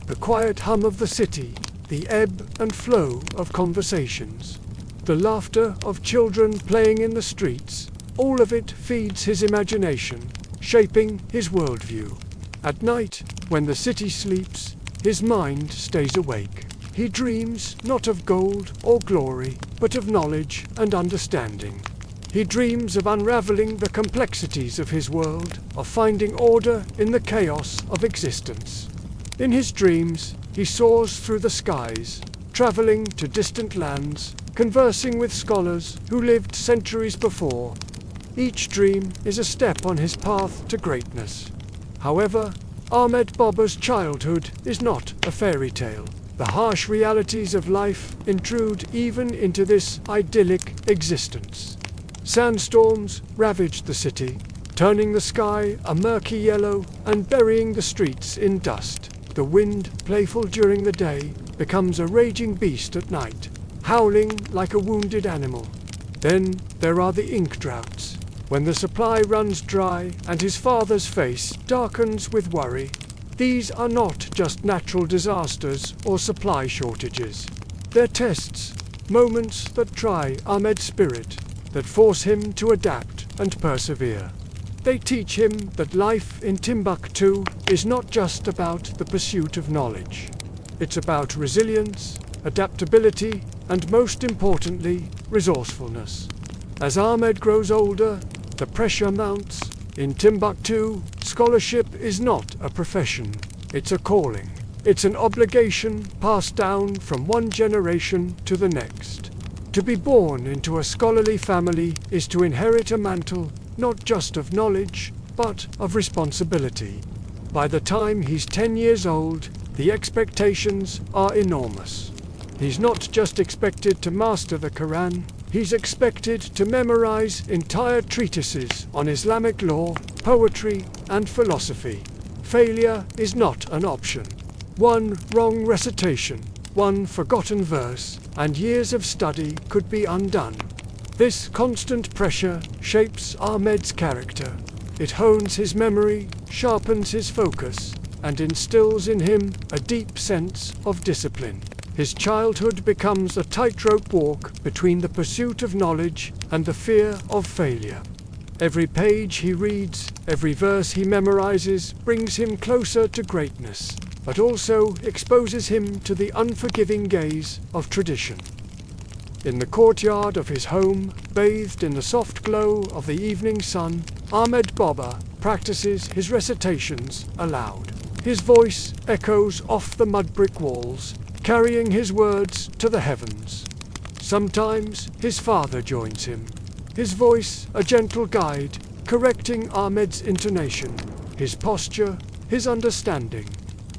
Speaker 1: The quiet hum of the city, the ebb and flow of conversations, the laughter of children playing in the streets, all of it feeds his imagination, shaping his worldview. At night, when the city sleeps, his mind stays awake. He dreams not of gold or glory, but of knowledge and understanding. He dreams of unraveling the complexities of his world, of finding order in the chaos of existence. In his dreams, he soars through the skies, traveling to distant lands, conversing with scholars who lived centuries before. Each dream is a step on his path to greatness. However, Ahmed Baba's childhood is not a fairy tale. The harsh realities of life intrude even into this idyllic existence. Sandstorms ravaged the city, turning the sky a murky yellow and burying the streets in dust. The wind, playful during the day, becomes a raging beast at night, howling like a wounded animal. Then there are the ink droughts, when the supply runs dry and his father's face darkens with worry. These are not just natural disasters or supply shortages. They're tests, moments that try Ahmed's spirit, that force him to adapt and persevere. They teach him that life in Timbuktu is not just about the pursuit of knowledge. It's about resilience, adaptability, and most importantly, resourcefulness. As Ahmed grows older, the pressure mounts. In Timbuktu, scholarship is not a profession, it's a calling. It's an obligation passed down from one generation to the next. To be born into a scholarly family is to inherit a mantle, not just of knowledge, but of responsibility. By the time he's 10 years old, The expectations are enormous. He's not just expected to master the Quran, he's expected to memorize entire treatises on Islamic law, poetry, and philosophy. Failure is not an option. One wrong recitation, one forgotten verse, and years of study could be undone. This constant pressure shapes Ahmed's character. It hones his memory, sharpens his focus, and instills in him a deep sense of discipline. His childhood becomes a tightrope walk between the pursuit of knowledge and the fear of failure. Every page he reads, every verse he memorizes brings him closer to greatness, but also exposes him to the unforgiving gaze of tradition. In the courtyard of his home, bathed in the soft glow of the evening sun, Ahmed Baba practices his recitations aloud. His voice echoes off the mud brick walls, carrying his words to the heavens. Sometimes his father joins him, his voice a gentle guide, correcting Ahmed's intonation, his posture, his understanding.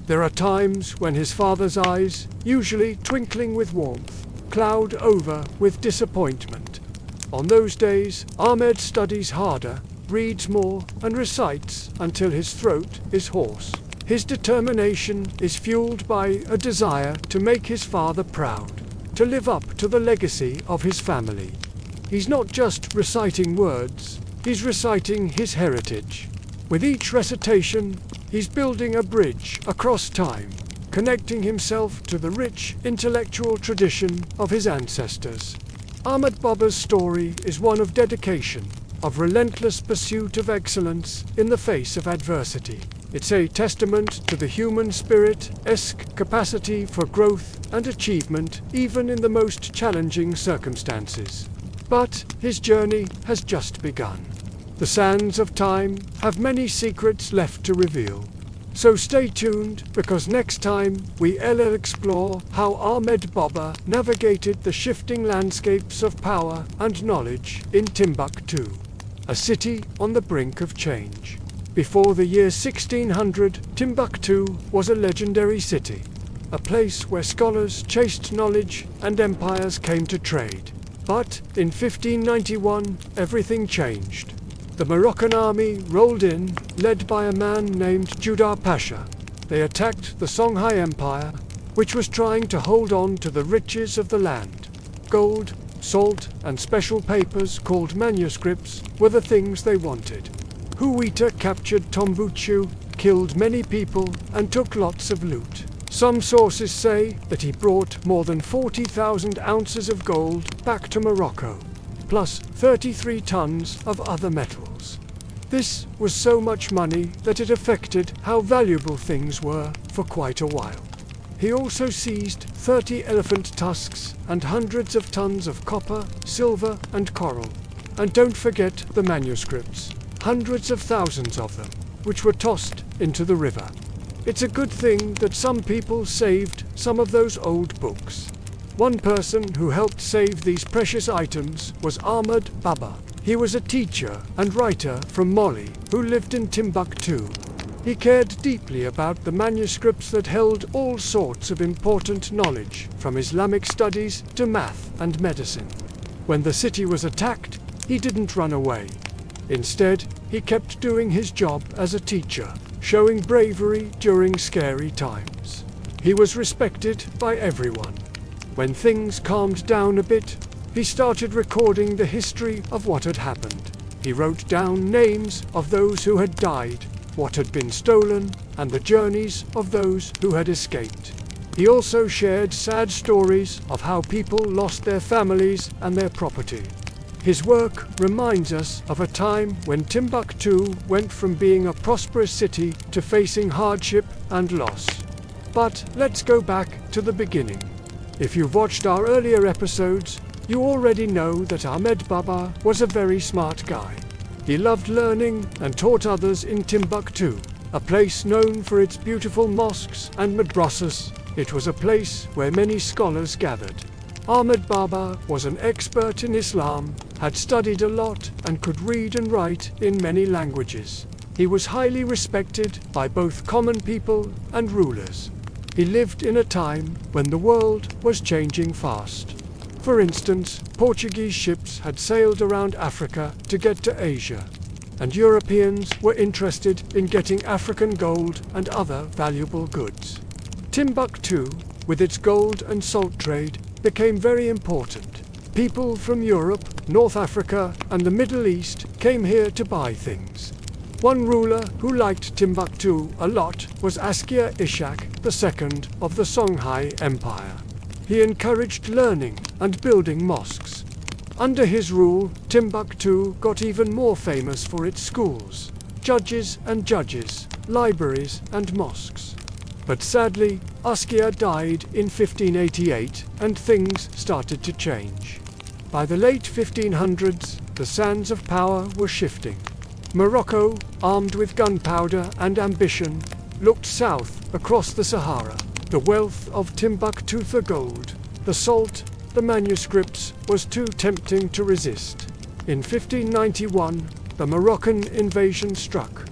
Speaker 1: There are times when his father's eyes, usually twinkling with warmth, cloud over with disappointment. On those days, Ahmed studies harder, reads more, and recites until his throat is hoarse. His determination is fueled by a desire to make his father proud, to live up to the legacy of his family. He's not just reciting words, he's reciting his heritage. With each recitation, he's building a bridge across time, connecting himself to the rich intellectual tradition of his ancestors. Ahmed Baba's story is one of dedication, of relentless pursuit of excellence in the face of adversity. It's a testament to the human spirit's capacity for growth and achievement even in the most challenging circumstances. But his journey has just begun. The sands of time have many secrets left to reveal. So stay tuned, because next time we'll explore how Ahmed Baba navigated the shifting landscapes of power and knowledge in Timbuktu, a city on the brink of change. Before the year 1600, Timbuktu was a legendary city, a place where scholars chased knowledge and empires came to trade. But in 1591, everything changed. The Moroccan army rolled in, led by a man named Judar Pasha. They attacked the Songhai Empire, which was trying to hold on to the riches of the land. Gold, salt, and special papers called manuscripts were the things they wanted. Huita captured Timbuktu, killed many people, and took lots of loot. Some sources say that he brought more than 40,000 ounces of gold back to Morocco, plus 33 tons of other metals. This was so much money that it affected how valuable things were for quite a while. He also seized 30 elephant tusks and hundreds of tons of copper, silver, and coral. And don't forget the manuscripts. Hundreds of thousands of them, which were tossed into the river. It's a good thing that some people saved some of those old books. One person who helped save these precious items was Ahmed Baba. He was a teacher and writer from Mali who lived in Timbuktu. He cared deeply about the manuscripts that held all sorts of important knowledge, from Islamic studies to math and medicine. When the city was attacked, he didn't run away. Instead, he kept doing his job as a teacher, showing bravery during scary times. He was respected by everyone. When things calmed down a bit, he started recording the history of what had happened. He wrote down names of those who had died, what had been stolen, and the journeys of those who had escaped. He also shared sad stories of how people lost their families and their property. His work reminds us of a time when Timbuktu went from being a prosperous city to facing hardship and loss. But let's go back to the beginning. If you've watched our earlier episodes, you already know that Ahmed Baba was a very smart guy. He loved learning and taught others in Timbuktu, a place known for its beautiful mosques and madrasas. It was a place where many scholars gathered. Ahmed Baba was an expert in Islam, had studied a lot, and could read and write in many languages. He was highly respected by both common people and rulers. He lived in a time when the world was changing fast. For instance, Portuguese ships had sailed around Africa to get to Asia, and Europeans were interested in getting African gold and other valuable goods. Timbuktu, with its gold and salt trade, became very important. People from Europe, North Africa, and the Middle East came here to buy things. One ruler who liked Timbuktu a lot was Askia Ishak II of the Songhai Empire. He encouraged learning and building mosques. Under his rule, Timbuktu got even more famous for its schools, judges, libraries and mosques. But sadly, Askia died in 1588 and things started to change. By the late 1500s, the sands of power were shifting. Morocco, armed with gunpowder and ambition, looked south across the Sahara. The wealth of Timbuktu, the gold, the salt, the manuscripts, was too tempting to resist. In 1591, the Moroccan invasion struck.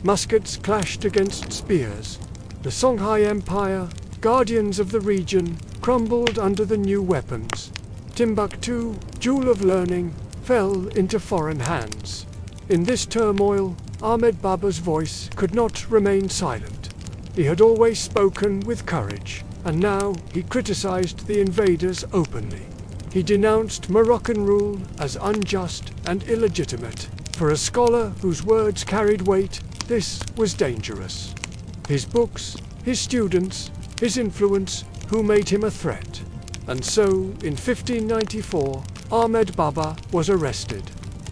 Speaker 1: Muskets clashed against spears. The Songhai Empire, guardians of the region, crumbled under the new weapons. Timbuktu, jewel of learning, fell into foreign hands. In this turmoil, Ahmed Baba's voice could not remain silent. He had always spoken with courage, and now he criticized the invaders openly. He denounced Moroccan rule as unjust and illegitimate. For a scholar whose words carried weight, this was dangerous. His books, his students, his influence, who made him a threat. And so, in 1594, Ahmed Baba was arrested.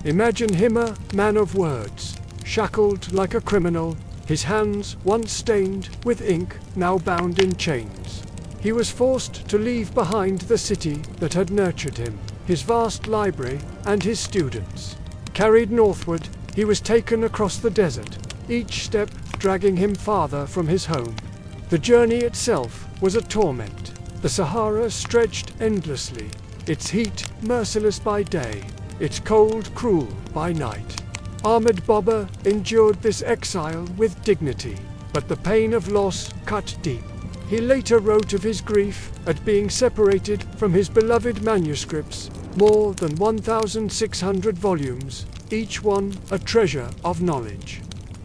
Speaker 1: Imagine him a man of words, shackled like a criminal, his hands once stained with ink, now bound in chains. He was forced to leave behind the city that had nurtured him, his vast library, and his students. Carried northward, he was taken across the desert, each step dragging him farther from his home. The journey itself was a torment. The Sahara stretched endlessly, its heat merciless by day, its cold cruel by night. Ahmed Baba endured this exile with dignity, but the pain of loss cut deep. He later wrote of his grief at being separated from his beloved manuscripts, more than 1,600 volumes, each one a treasure of knowledge.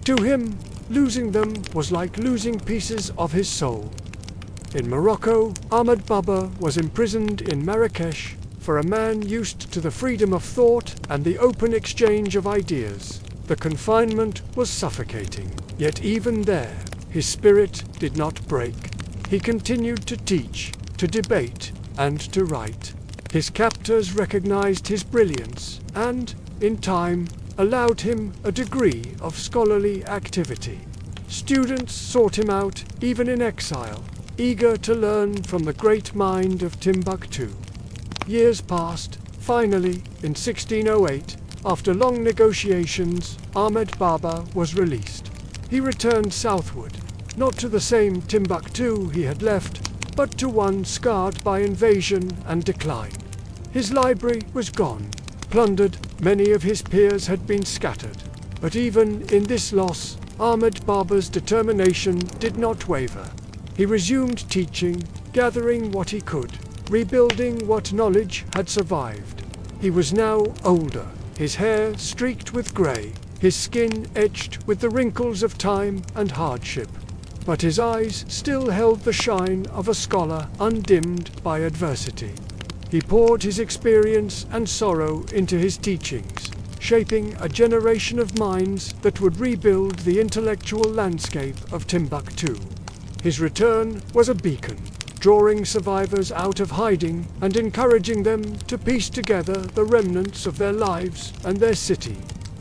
Speaker 1: To him, losing them was like losing pieces of his soul. In Morocco, Ahmed Baba was imprisoned in Marrakesh for a man used to the freedom of thought and the open exchange of ideas. The confinement was suffocating, yet even there, his spirit did not break. He continued to teach, to debate, and to write. His captors recognized his brilliance and, in time, allowed him a degree of scholarly activity. Students sought him out, even in exile, eager to learn from the great mind of Timbuktu. Years passed. Finally, in 1608, after long negotiations, Ahmed Baba was released. He returned southward, not to the same Timbuktu he had left, but to one scarred by invasion and decline. His library was gone, plundered, many of his peers had been scattered. But even in this loss, Ahmed Baba's determination did not waver. He resumed teaching, gathering what he could, rebuilding what knowledge had survived. He was now older, his hair streaked with grey, his skin etched with the wrinkles of time and hardship. But his eyes still held the shine of a scholar undimmed by adversity. He poured his experience and sorrow into his teachings, shaping a generation of minds that would rebuild the intellectual landscape of Timbuktu. His return was a beacon, drawing survivors out of hiding and encouraging them to piece together the remnants of their lives and their city.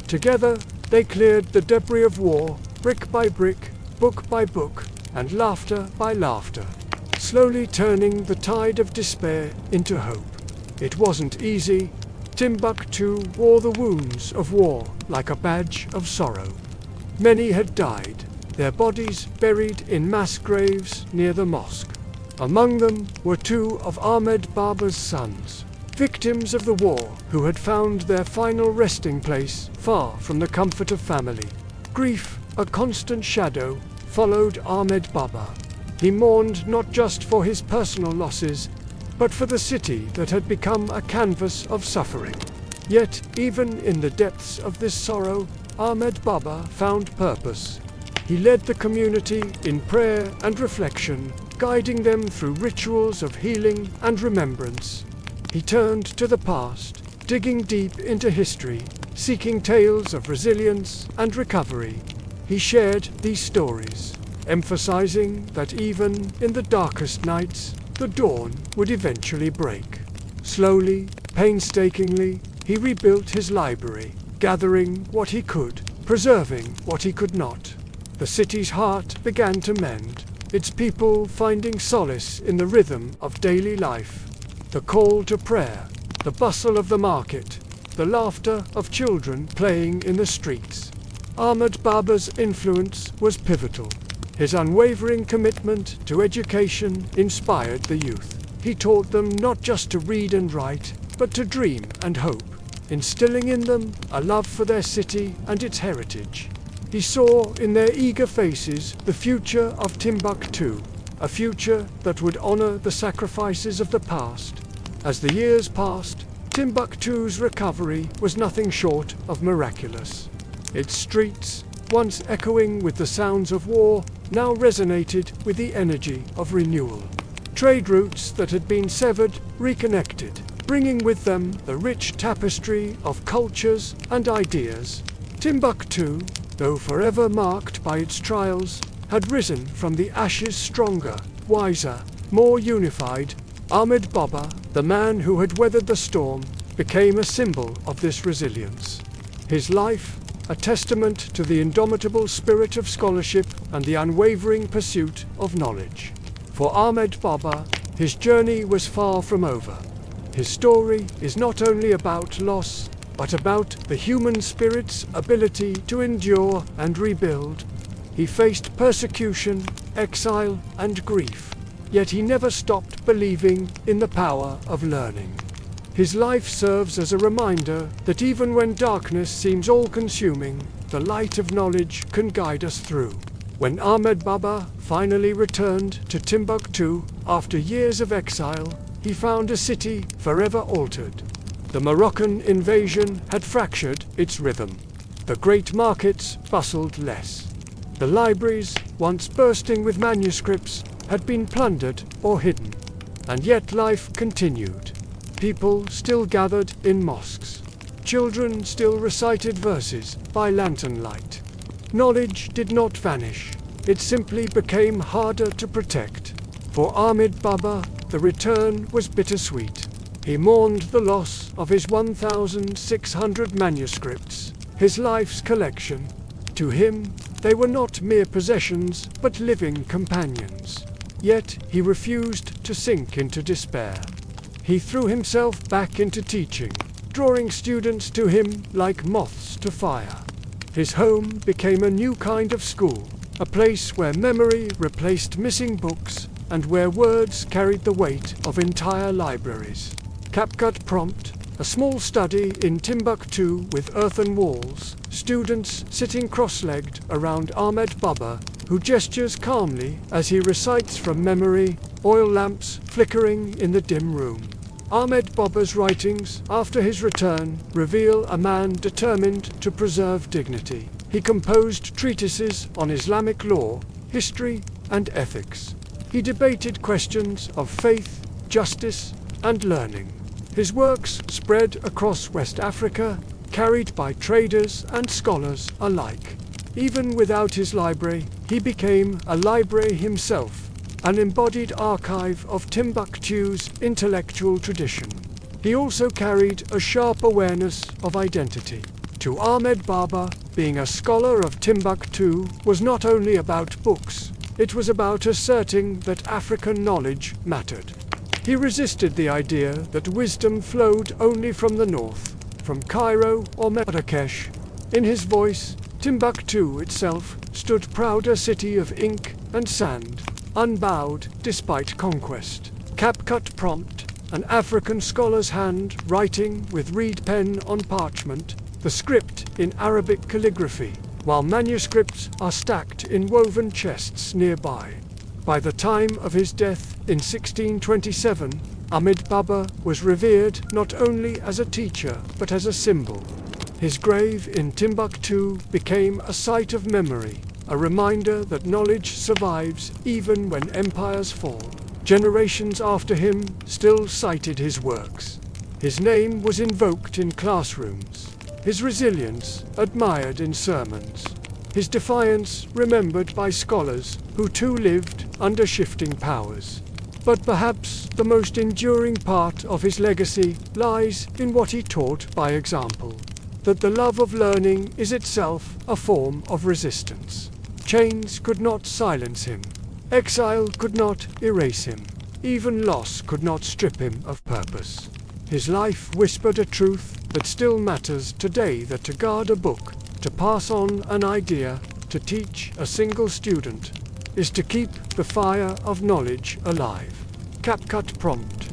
Speaker 1: Together, they cleared the debris of war, brick by brick, book by book, and laughter by laughter, slowly turning the tide of despair into hope. It wasn't easy. Timbuktu wore the wounds of war like a badge of sorrow. Many had died, their bodies buried in mass graves near the mosque. Among them were two of Ahmed Baba's sons, victims of the war who had found their final resting place far from the comfort of family. Grief, a constant shadow, followed Ahmed Baba. He mourned not just for his personal losses, but for the city that had become a canvas of suffering. Yet, even in the depths of this sorrow, Ahmed Baba found purpose. He led the community in prayer and reflection, guiding them through rituals of healing and remembrance. He turned to the past, digging deep into history, seeking tales of resilience and recovery. He shared these stories, emphasizing that even in the darkest nights, the dawn would eventually break. Slowly, painstakingly, he rebuilt his library, gathering what he could, preserving what he could not. The city's heart began to mend, its people finding solace in the rhythm of daily life. The call to prayer, the bustle of the market, the laughter of children playing in the streets. Ahmed Baba's influence was pivotal. His unwavering commitment to education inspired the youth. He taught them not just to read and write, but to dream and hope, instilling in them a love for their city and its heritage. He saw in their eager faces the future of Timbuktu, a future that would honor the sacrifices of the past. As the years passed, Timbuktu's recovery was nothing short of miraculous. Its streets, once echoing with the sounds of war, now resonated with the energy of renewal. Trade routes that had been severed reconnected, bringing with them the rich tapestry of cultures and ideas. Timbuktu, though forever marked by its trials, had risen from the ashes stronger, wiser, more unified. Ahmed Baba, the man who had weathered the storm, became a symbol of this resilience. His life, a testament to the indomitable spirit of scholarship and the unwavering pursuit of knowledge. For Ahmed Baba, his journey was far from over. His story is not only about loss, but about the human spirit's ability to endure and rebuild. He faced persecution, exile, and grief, yet he never stopped believing in the power of learning. His life serves as a reminder that even when darkness seems all-consuming, the light of knowledge can guide us through. When Ahmed Baba finally returned to Timbuktu after years of exile, he found a city forever altered. The Moroccan invasion had fractured its rhythm. The great markets bustled less. The libraries, once bursting with manuscripts, had been plundered or hidden. And yet life continued. People still gathered in mosques. Children still recited verses by lantern light. Knowledge did not vanish. It simply became harder to protect. For Ahmed Baba, the return was bittersweet. He mourned the loss of his 1,600 manuscripts, his life's collection. To him, they were not mere possessions, but living companions. Yet he refused to sink into despair. He threw himself back into teaching, drawing students to him like moths to fire. His home became a new kind of school, a place where memory replaced missing books and where words carried the weight of entire libraries. CapCut Prompt, a small study in Timbuktu with earthen walls, students sitting cross-legged around Ahmed Baba, who gestures calmly as he recites from memory, oil lamps flickering in the dim room. Ahmed Baba's writings, after his return, reveal a man determined to preserve dignity. He composed treatises on Islamic law, history, and ethics. He debated questions of faith, justice, and learning. His works spread across West Africa, carried by traders and scholars alike. Even without his library, he became a library himself, an embodied archive of Timbuktu's intellectual tradition. He also carried a sharp awareness of identity. To Ahmed Baba, being a scholar of Timbuktu was not only about books, it was about asserting that African knowledge mattered. He resisted the idea that wisdom flowed only from the north, from Cairo or Marrakesh. In his voice, Timbuktu itself stood proud, a city of ink and sand, unbowed despite conquest. CapCut Prompt, an African scholar's hand writing with reed pen on parchment, the script in Arabic calligraphy, while manuscripts are stacked in woven chests nearby. By the time of his death in 1627, Ahmed Baba was revered not only as a teacher but as a symbol. His grave in Timbuktu became a site of memory, a reminder that knowledge survives even when empires fall. Generations after him still cited his works. His name was invoked in classrooms, his resilience admired in sermons, his defiance remembered by scholars who too lived under shifting powers. But perhaps the most enduring part of his legacy lies in what he taught by example, that the love of learning is itself a form of resistance. Chains could not silence him, exile could not erase him, even loss could not strip him of purpose. His life whispered a truth that still matters today, that to guard a book, to pass on an idea, to teach a single student, is to keep the fire of knowledge alive. CapCut prompt.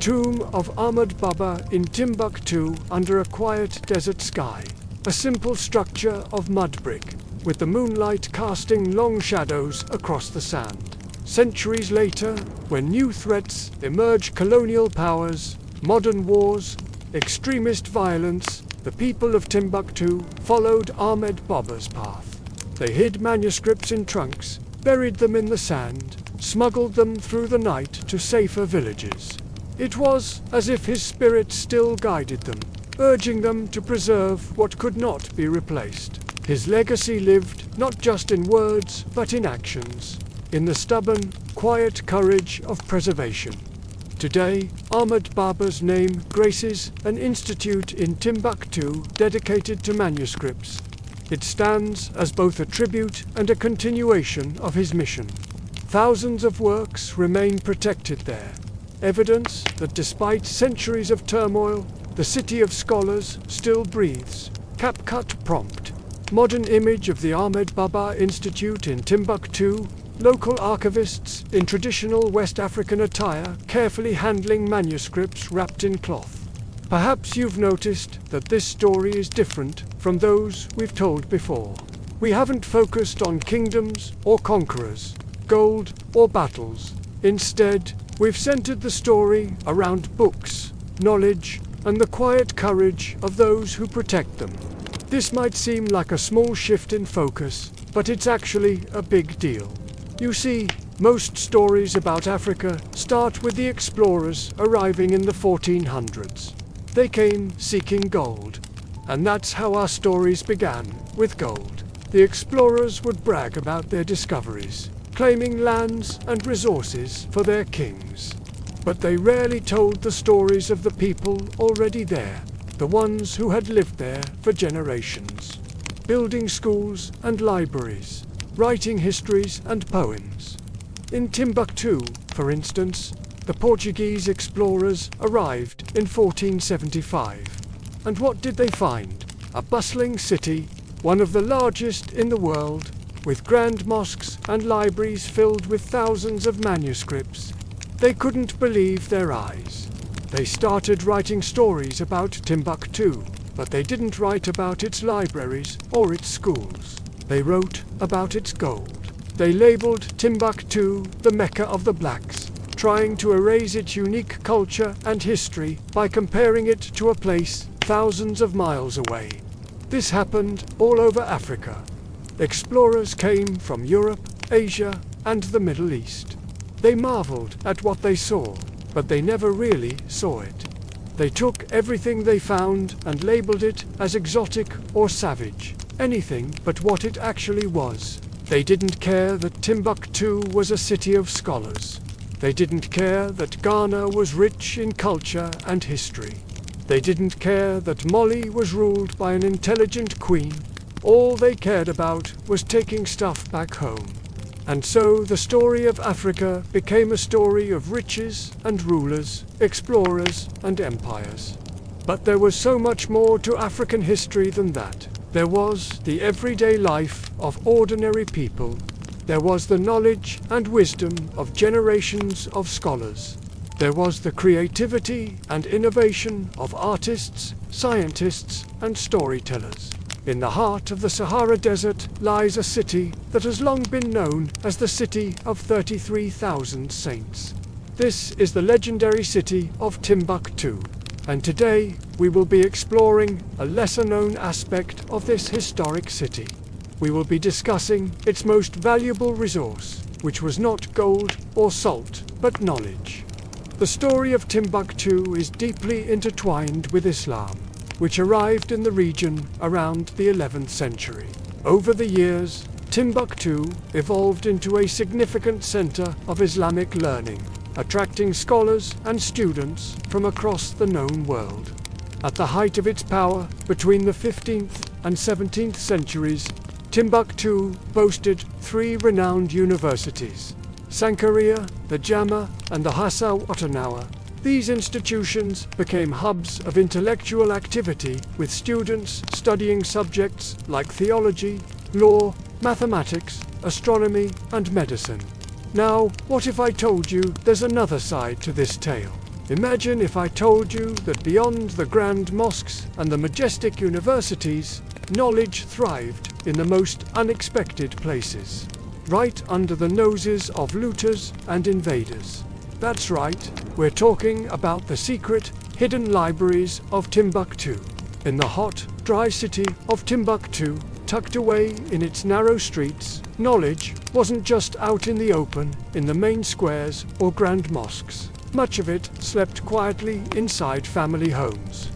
Speaker 1: Tomb of Ahmed Baba in Timbuktu under a quiet desert sky. A simple structure of mud brick, with the moonlight casting long shadows across the sand. Centuries later, when new threats emerge, colonial powers, modern wars, extremist violence, the people of Timbuktu followed Ahmed Baba's path. They hid manuscripts in trunks, buried them in the sand, smuggled them through the night to safer villages. It was as if his spirit still guided them, urging them to preserve what could not be replaced. His legacy lived not just in words but in actions, in the stubborn, quiet courage of preservation. Today, Ahmed Baba's name graces an institute in Timbuktu dedicated to manuscripts. It stands as both a tribute and a continuation of his mission. Thousands of works remain protected there, evidence that despite centuries of turmoil, the city of scholars still breathes. CapCut prompt. Modern image of the Ahmed Baba Institute in Timbuktu. Local archivists in traditional West African attire carefully handling manuscripts wrapped in cloth. Perhaps you've noticed that this story is different from those we've told before. We haven't focused on kingdoms or conquerors, gold or battles. Instead, we've centered the story around books, knowledge, and the quiet courage of those who protect them. This might seem like a small shift in focus, but it's actually a big deal. You see, most stories about Africa start with the explorers arriving in the 1400s. They came seeking gold. And that's how our stories began, with gold. The explorers would brag about their discoveries, claiming lands and resources for their kings. But they rarely told the stories of the people already there, the ones who had lived there for generations, building schools and libraries, writing histories and poems. In Timbuktu, for instance, the Portuguese explorers arrived in 1475. And what did they find? A bustling city, one of the largest in the world, with grand mosques and libraries filled with thousands of manuscripts. They couldn't believe their eyes. They started writing stories about Timbuktu, but they didn't write about its libraries or its schools. They wrote about its gold. They labeled Timbuktu the Mecca of the blacks, trying to erase its unique culture and history by comparing it to a place thousands of miles away. This happened all over Africa. Explorers came from Europe, Asia, and the Middle East. They marveled at what they saw, but they never really saw it. They took everything they found and labeled it as exotic or savage, anything but what it actually was. They didn't care that Timbuktu was a city of scholars. They didn't care that Ghana was rich in culture and history. They didn't care that Mali was ruled by an intelligent queen. All they cared about was taking stuff back home. And so the story of Africa became a story of riches and rulers, explorers and empires. But there was so much more to African history than that. There was the everyday life of ordinary people. There was the knowledge and wisdom of generations of scholars. There was the creativity and innovation of artists, scientists, and storytellers. In the heart of the Sahara Desert lies a city that has long been known as the City of 33,000 Saints. This is the legendary city of Timbuktu, and today we will be exploring a lesser-known aspect of this historic city. We will be discussing its most valuable resource, which was not gold or salt, but knowledge. The story of Timbuktu is deeply intertwined with Islam, which arrived in the region around the 11th century. Over the years, Timbuktu evolved into a significant center of Islamic learning, attracting scholars and students from across the known world. At the height of its power, between the 15th and 17th centuries, Timbuktu boasted three renowned universities: Sankarea, the Jama, and the Hasawatanawa. These institutions became hubs of intellectual activity, with students studying subjects like theology, law, mathematics, astronomy, and medicine. Now, what if I told you there's another side to this tale? Imagine if I told you that beyond the grand mosques and the majestic universities, knowledge thrived in the most unexpected places, right under the noses of looters and invaders. That's right, we're talking about the secret, hidden libraries of Timbuktu. In the hot, dry city of Timbuktu, tucked away in its narrow streets, knowledge wasn't just out in the open, in the main squares or grand mosques. Much of it slept quietly inside family homes.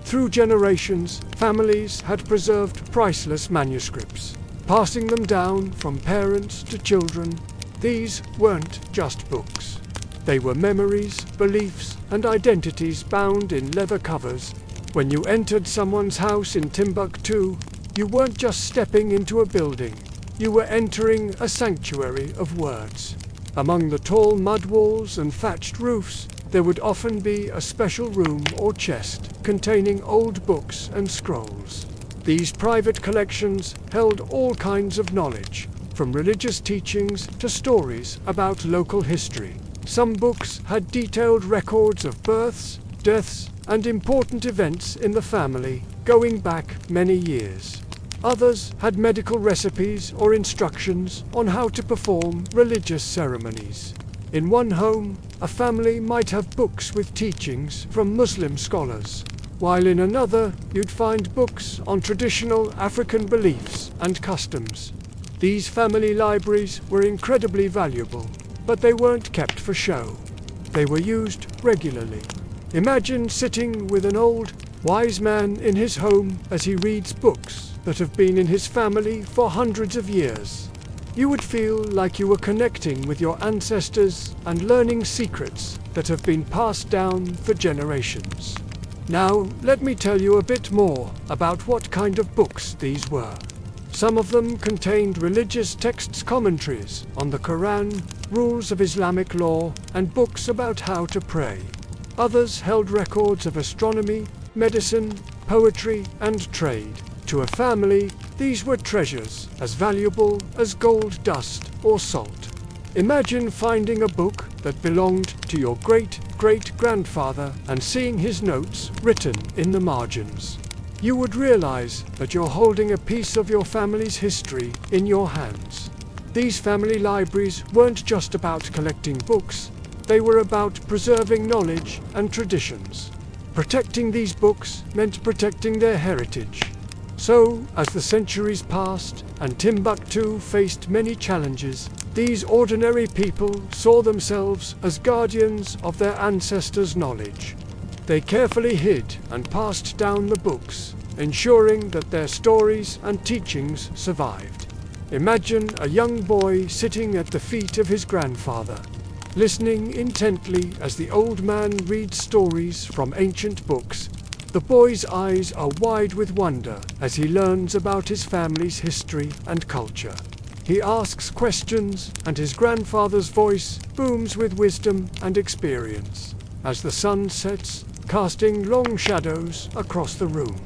Speaker 1: Through generations, families had preserved priceless manuscripts, passing them down from parents to children. These weren't just books. They were memories, beliefs, and identities bound in leather covers. When you entered someone's house in Timbuktu, you weren't just stepping into a building. You were entering a sanctuary of words. Among the tall mud walls and thatched roofs, there would often be a special room or chest containing old books and scrolls. These private collections held all kinds of knowledge, from religious teachings to stories about local history. Some books had detailed records of births, deaths, and important events in the family, going back many years. Others had medical recipes or instructions on how to perform religious ceremonies. In one home, a family might have books with teachings from Muslim scholars, while in another you'd find books on traditional African beliefs and customs. These family libraries were incredibly valuable, but they weren't kept for show. They were used regularly. Imagine sitting with an old, wise man in his home as he reads books that have been in his family for hundreds of years. You would feel like you were connecting with your ancestors and learning secrets that have been passed down for generations. Now, let me tell you a bit more about what kind of books these were. Some of them contained religious texts, commentaries on the Quran, rules of Islamic law, and books about how to pray. Others held records of astronomy, medicine, poetry, and trade. To a family, these were treasures as valuable as gold dust or salt. Imagine finding a book that belonged to your great-great-grandfather and seeing his notes written in the margins. You would realize that you're holding a piece of your family's history in your hands. These family libraries weren't just about collecting books, they were about preserving knowledge and traditions. Protecting these books meant protecting their heritage. So, as the centuries passed and Timbuktu faced many challenges, these ordinary people saw themselves as guardians of their ancestors' knowledge. They carefully hid and passed down the books, ensuring that their stories and teachings survived. Imagine a young boy sitting at the feet of his grandfather, listening intently as the old man reads stories from ancient books. The boy's eyes are wide with wonder as he learns about his family's history and culture. He asks questions, and his grandfather's voice booms with wisdom and experience. As the sun sets, casting long shadows across the room,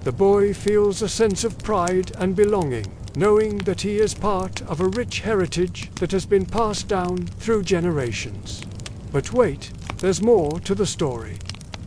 Speaker 1: the boy feels a sense of pride and belonging, knowing that he is part of a rich heritage that has been passed down through generations. But wait, there's more to the story.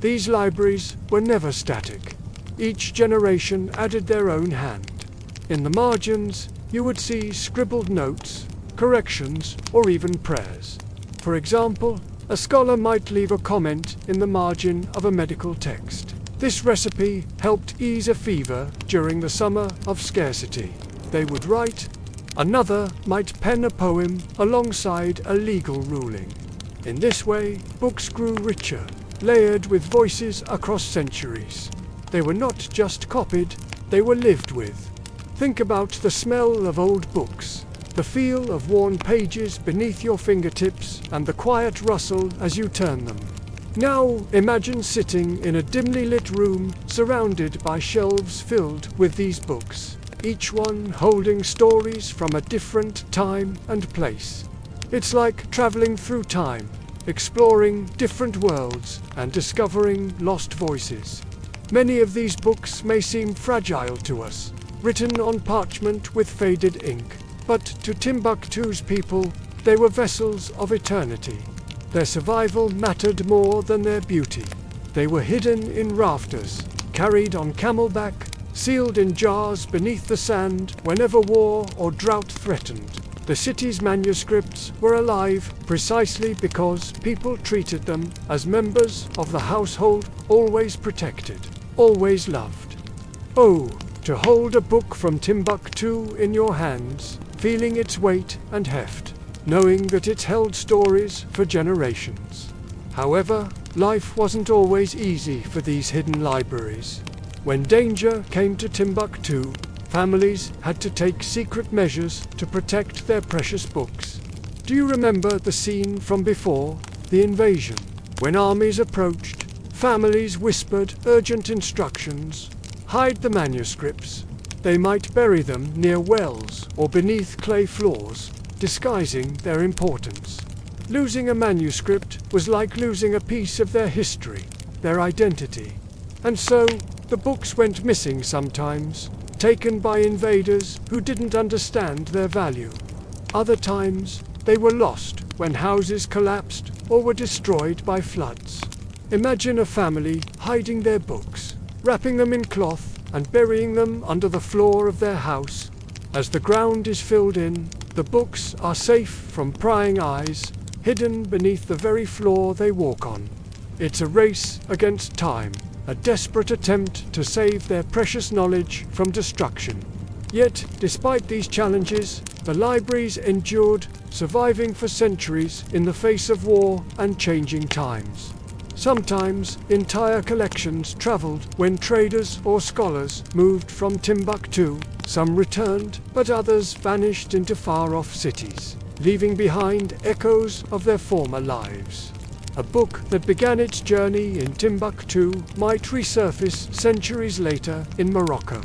Speaker 1: These libraries were never static. Each generation added their own hand. In the margins, you would see scribbled notes, corrections, or even prayers. For example, a scholar might leave a comment in the margin of a medical text. This recipe helped ease a fever during the summer of scarcity. They would write. Another might pen a poem alongside a legal ruling. In this way, books grew richer, layered with voices across centuries. They were not just copied, they were lived with. Think about the smell of old books, the feel of worn pages beneath your fingertips, and the quiet rustle as you turn them. Now imagine sitting in a dimly lit room surrounded by shelves filled with these books, each one holding stories from a different time and place. It's like traveling through time, exploring different worlds and discovering lost voices. Many of these books may seem fragile to us, written on parchment with faded ink, but to Timbuktu's people, they were vessels of eternity. Their survival mattered more than their beauty. They were hidden in rafters, carried on camelback, sealed in jars beneath the sand whenever war or drought threatened. The city's manuscripts were alive precisely because people treated them as members of the household, always protected, always loved. Oh, to hold a book from Timbuktu in your hands, feeling its weight and heft, knowing that it held stories for generations. However, life wasn't always easy for these hidden libraries. When danger came to Timbuktu, families had to take secret measures to protect their precious books. Do you remember the scene from before the invasion? When armies approached, families whispered urgent instructions. Hide the manuscripts. They might bury them near wells or beneath clay floors, disguising their importance. Losing a manuscript was like losing a piece of their history, their identity. And so, the books went missing sometimes, taken by invaders who didn't understand their value. Other times, they were lost when houses collapsed or were destroyed by floods. Imagine a family hiding their books, wrapping them in cloth and burying them under the floor of their house. As the ground is filled in, the books are safe from prying eyes, hidden beneath the very floor they walk on. It's a race against time, a desperate attempt to save their precious knowledge from destruction. Yet, despite these challenges, the libraries endured, surviving for centuries in the face of war and changing times. Sometimes, entire collections traveled when traders or scholars moved from Timbuktu. Some returned, but others vanished into far-off cities, leaving behind echoes of their former lives. A book that began its journey in Timbuktu might resurface centuries later in Morocco,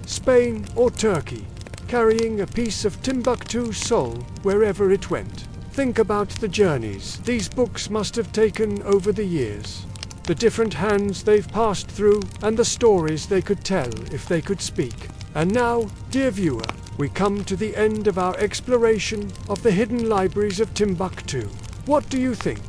Speaker 1: Spain, or Turkey, carrying a piece of Timbuktu's soul wherever it went. Think about the journeys these books must have taken over the years, the different hands they've passed through, and the stories they could tell if they could speak. And now, dear viewer, we come to the end of our exploration of the hidden libraries of Timbuktu. What do you think?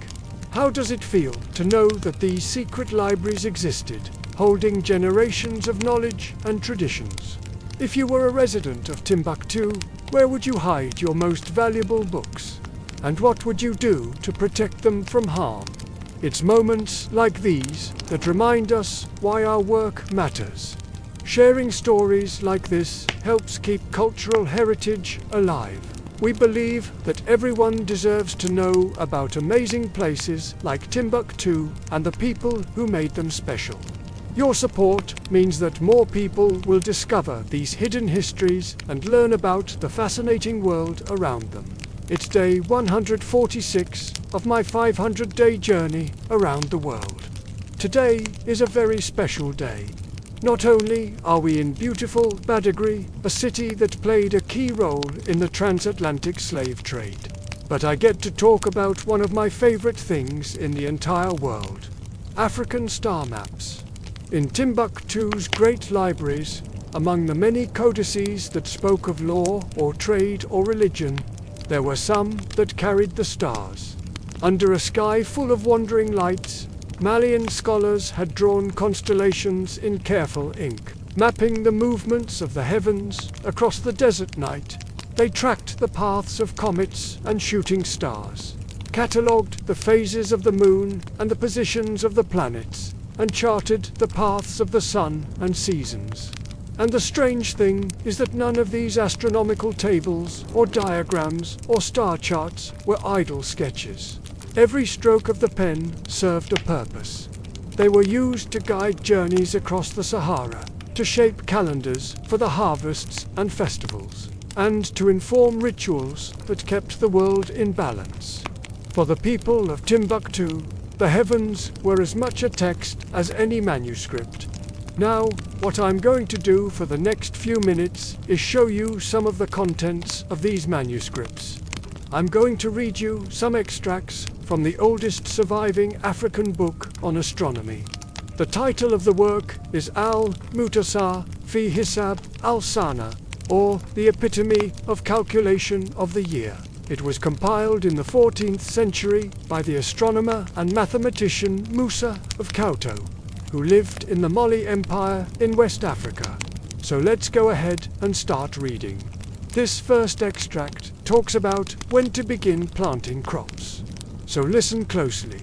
Speaker 1: How does it feel to know that these secret libraries existed, holding generations of knowledge and traditions? If you were a resident of Timbuktu, where would you hide your most valuable books? And what would you do to protect them from harm? It's moments like these that remind us why our work matters. Sharing stories like this helps keep cultural heritage alive. We believe that everyone deserves to know about amazing places like Timbuktu and the people who made them special. Your support means that more people will discover these hidden histories and learn about the fascinating world around them. It's day 146 of my 500-day journey around the world. Today is a very special day. Not only are we in beautiful Badagry, a city that played a key role in the transatlantic slave trade, but I get to talk about one of my favorite things in the entire world: African star maps. In Timbuktu's great libraries, among the many codices that spoke of law or trade or religion, there were some that carried the stars. Under a sky full of wandering lights, Malian scholars had drawn constellations in careful ink, mapping the movements of the heavens across the desert night. They tracked the paths of comets and shooting stars, catalogued the phases of the moon and the positions of the planets, and charted the paths of the sun and seasons. And the strange thing is that none of these astronomical tables or diagrams or star charts were idle sketches. Every stroke of the pen served a purpose. They were used to guide journeys across the Sahara, to shape calendars for the harvests and festivals, and to inform rituals that kept the world in balance. For the people of Timbuktu, the heavens were as much a text as any manuscript. Now, what I'm going to do for the next few minutes is show you some of the contents of these manuscripts. I'm going to read you some extracts from the oldest surviving African book on astronomy. The title of the work is Al-Mutasar fi Hisab al-Sana, or The Epitome of Calculation of the Year. It was compiled in the 14th century by the astronomer and mathematician Musa of Kauto, who lived in the Mali Empire in West Africa. So let's go ahead and start reading. This first extract talks about when to begin planting crops. So listen closely.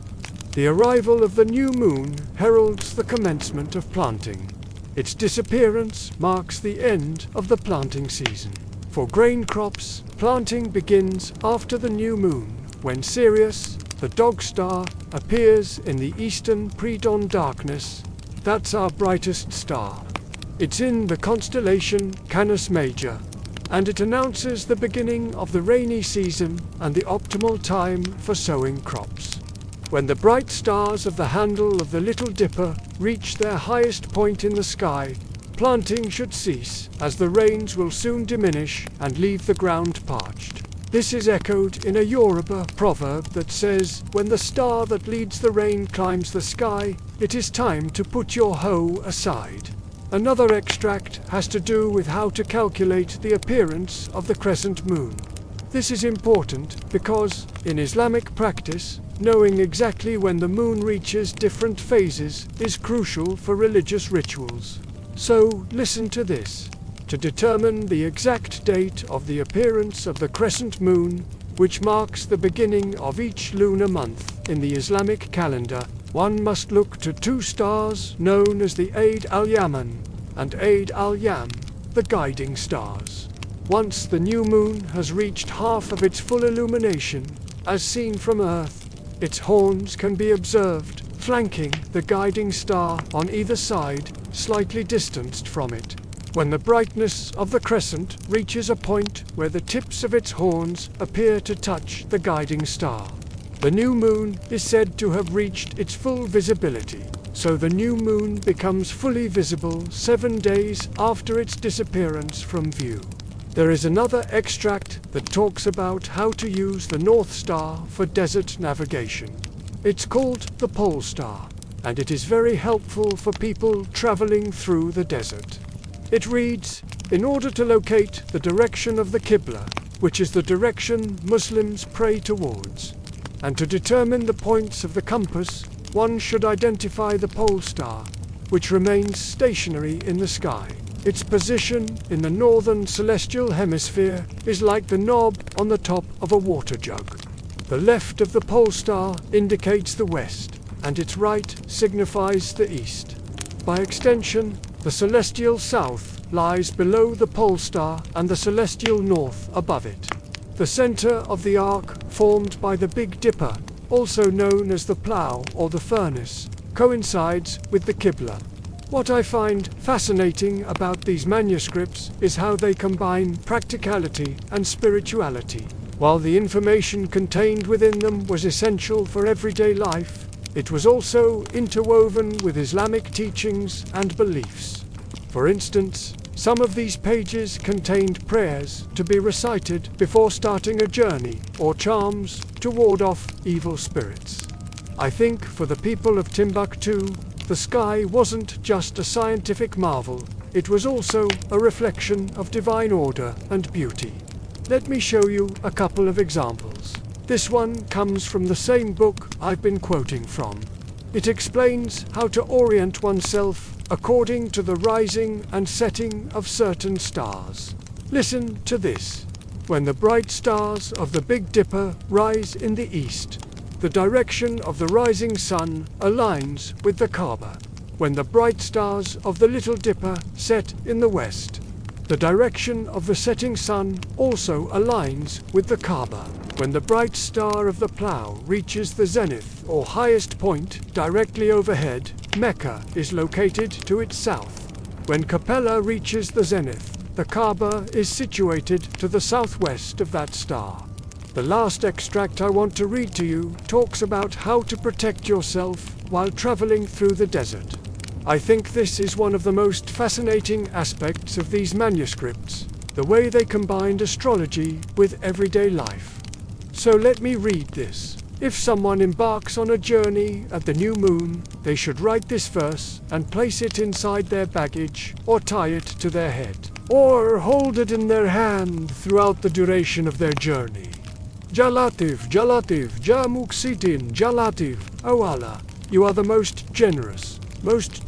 Speaker 1: The arrival of the new moon heralds the commencement of planting. Its disappearance marks the end of the planting season. For grain crops, planting begins after the new moon, when Sirius, the dog star, appears in the eastern pre-dawn darkness. That's our brightest star. It's in the constellation Canis Major, and it announces the beginning of the rainy season and the optimal time for sowing crops. When the bright stars of the handle of the Little Dipper reach their highest point in the sky, planting should cease, as the rains will soon diminish and leave the ground parched. This is echoed in a Yoruba proverb that says, "When the star that leads the rain climbs the sky, it is time to put your hoe aside." Another extract has to do with how to calculate the appearance of the crescent moon. This is important because, in Islamic practice, knowing exactly when the moon reaches different phases is crucial for religious rituals. So, listen to this. To determine the exact date of the appearance of the crescent moon, which marks the beginning of each lunar month in the Islamic calendar, one must look to two stars known as the Eid al-Yaman and Eid al-Yam, the guiding stars. Once the new moon has reached half of its full illumination, as seen from Earth, its horns can be observed, flanking the guiding star on either side, slightly distanced from it. When the brightness of the crescent reaches a point where the tips of its horns appear to touch the guiding star, the new moon is said to have reached its full visibility. So the new moon becomes fully visible 7 days after its disappearance from view. There is another extract that talks about how to use the North Star for desert navigation. It's called the Pole Star, and it is very helpful for people traveling through the desert. It reads, "In order to locate the direction of the Qibla, which is the direction Muslims pray towards, and to determine the points of the compass, one should identify the pole star, which remains stationary in the sky. Its position in the northern celestial hemisphere is like the knob on the top of a water jug. The left of the pole star indicates the west, and its right signifies the east. By extension, the celestial south lies below the pole star and the celestial north above it. The center of the arc formed by the Big Dipper, also known as the plough or the furnace, coincides with the Qibla." What I find fascinating about these manuscripts is how they combine practicality and spirituality. While the information contained within them was essential for everyday life, it was also interwoven with Islamic teachings and beliefs. For instance, some of these pages contained prayers to be recited before starting a journey, or charms to ward off evil spirits. I think for the people of Timbuktu, the sky wasn't just a scientific marvel, it was also a reflection of divine order and beauty. Let me show you a couple of examples. This one comes from the same book I've been quoting from. It explains how to orient oneself according to the rising and setting of certain stars. Listen to this. When the bright stars of the Big Dipper rise in the east, the direction of the rising sun aligns with the Kaaba. When the bright stars of the Little Dipper set in the west, the direction of the setting sun also aligns with the Kaaba. When the bright star of the Plough reaches the zenith or highest point directly overhead, Mecca is located to its south. When Capella reaches the zenith, the Kaaba is situated to the southwest of that star. The last extract I want to read to you talks about how to protect yourself while traveling through the desert. I think this is one of the most fascinating aspects of these manuscripts, the way they combined astrology with everyday life. So let me read this. If someone embarks on a journey at the new moon, they should write this verse and place it inside their baggage or tie it to their head, or hold it in their hand throughout the duration of their journey. Jalatif, Jalatif, Jamuksitin, Jalatif, O Allah, you are the most generous, most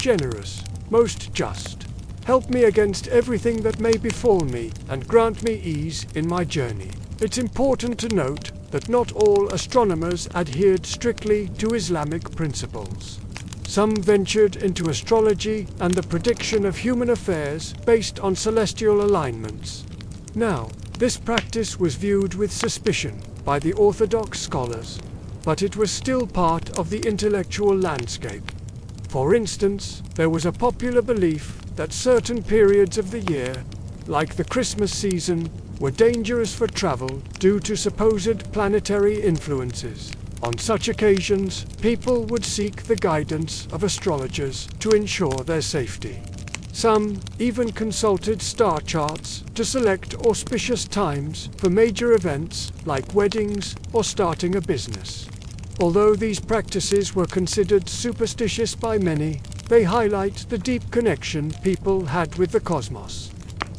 Speaker 1: just. Help me against everything that may befall me, and grant me ease in my journey. It's important to note that not all astronomers adhered strictly to Islamic principles. Some ventured into astrology and the prediction of human affairs based on celestial alignments. Now, this practice was viewed with suspicion by the orthodox scholars, but it was still part of the intellectual landscape. For instance, there was a popular belief that certain periods of the year, like the Christmas season, were dangerous for travel due to supposed planetary influences. On such occasions, people would seek the guidance of astrologers to ensure their safety. Some even consulted star charts to select auspicious times for major events like weddings or starting a business. Although these practices were considered superstitious by many, they highlight the deep connection people had with the cosmos.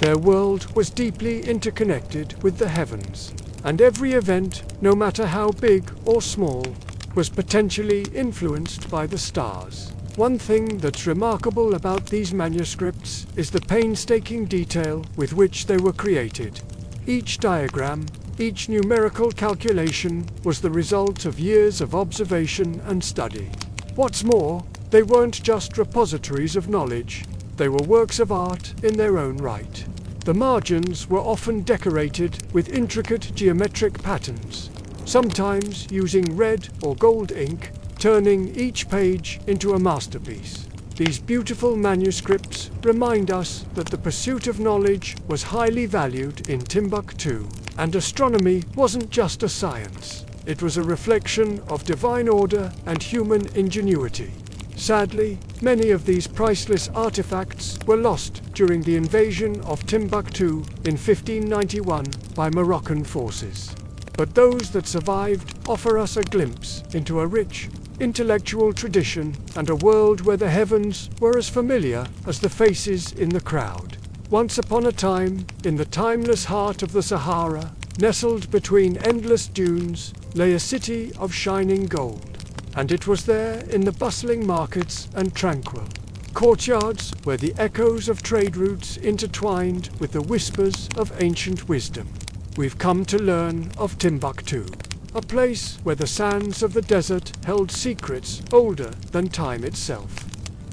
Speaker 1: Their world was deeply interconnected with the heavens, and every event, no matter how big or small, was potentially influenced by the stars. One thing that's remarkable about these manuscripts is the painstaking detail with which they were created. Each diagram, each numerical calculation was the result of years of observation and study. What's more, they weren't just repositories of knowledge, they were works of art in their own right. The margins were often decorated with intricate geometric patterns, sometimes using red or gold ink, turning each page into a masterpiece. These beautiful manuscripts remind us that the pursuit of knowledge was highly valued in Timbuktu, and astronomy wasn't just a science. It was a reflection of divine order and human ingenuity. Sadly, many of these priceless artifacts were lost during the invasion of Timbuktu in 1591 by Moroccan forces. But those that survived offer us a glimpse into a rich, intellectual tradition and a world where the heavens were as familiar as the faces in the crowd. Once upon a time, in the timeless heart of the Sahara, nestled between endless dunes, lay a city of shining gold. And it was there in the bustling markets and tranquil courtyards where the echoes of trade routes intertwined with the whispers of ancient wisdom. We've come to learn of Timbuktu, a place where the sands of the desert held secrets older than time itself.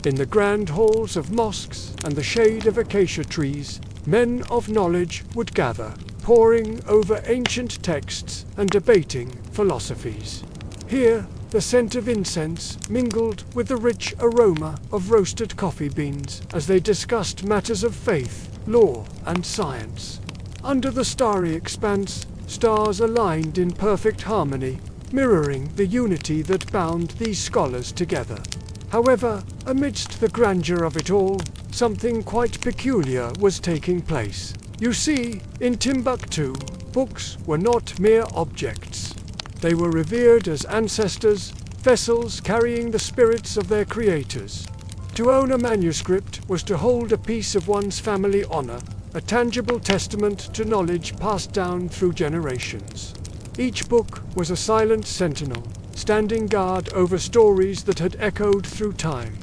Speaker 1: In the grand halls of mosques and the shade of acacia trees, men of knowledge would gather, poring over ancient texts and debating philosophies. Here, the scent of incense mingled with the rich aroma of roasted coffee beans as they discussed matters of faith, law, and science. Under the starry expanse, stars aligned in perfect harmony, mirroring the unity that bound these scholars together. However, amidst the grandeur of it all, something quite peculiar was taking place. You see, in Timbuktu, books were not mere objects. They were revered as ancestors, vessels carrying the spirits of their creators. To own a manuscript was to hold a piece of one's family honor, a tangible testament to knowledge passed down through generations. Each book was a silent sentinel, standing guard over stories that had echoed through time,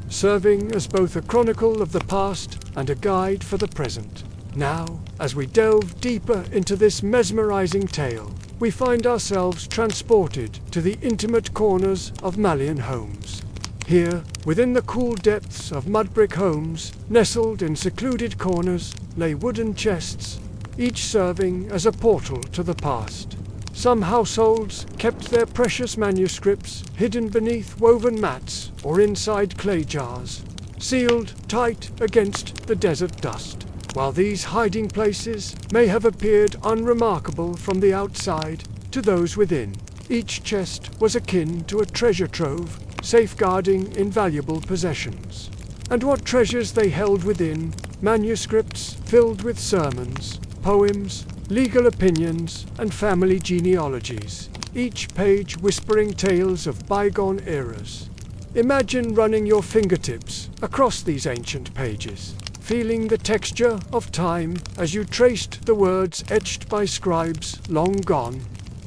Speaker 1: serving as both a chronicle of the past and a guide for the present. Now, as we delve deeper into this mesmerizing tale, we find ourselves transported to the intimate corners of Malian homes. Here, within the cool depths of mud brick homes, nestled in secluded corners, lay wooden chests, each serving as a portal to the past. Some households kept their precious manuscripts hidden beneath woven mats or inside clay jars, sealed tight against the desert dust. While these hiding places may have appeared unremarkable from the outside, to those within, each chest was akin to a treasure trove, safeguarding invaluable possessions. And what treasures they held within: manuscripts filled with sermons, poems, legal opinions, and family genealogies, each page whispering tales of bygone eras. Imagine running your fingertips across these ancient pages, feeling the texture of time as you traced the words etched by scribes long gone.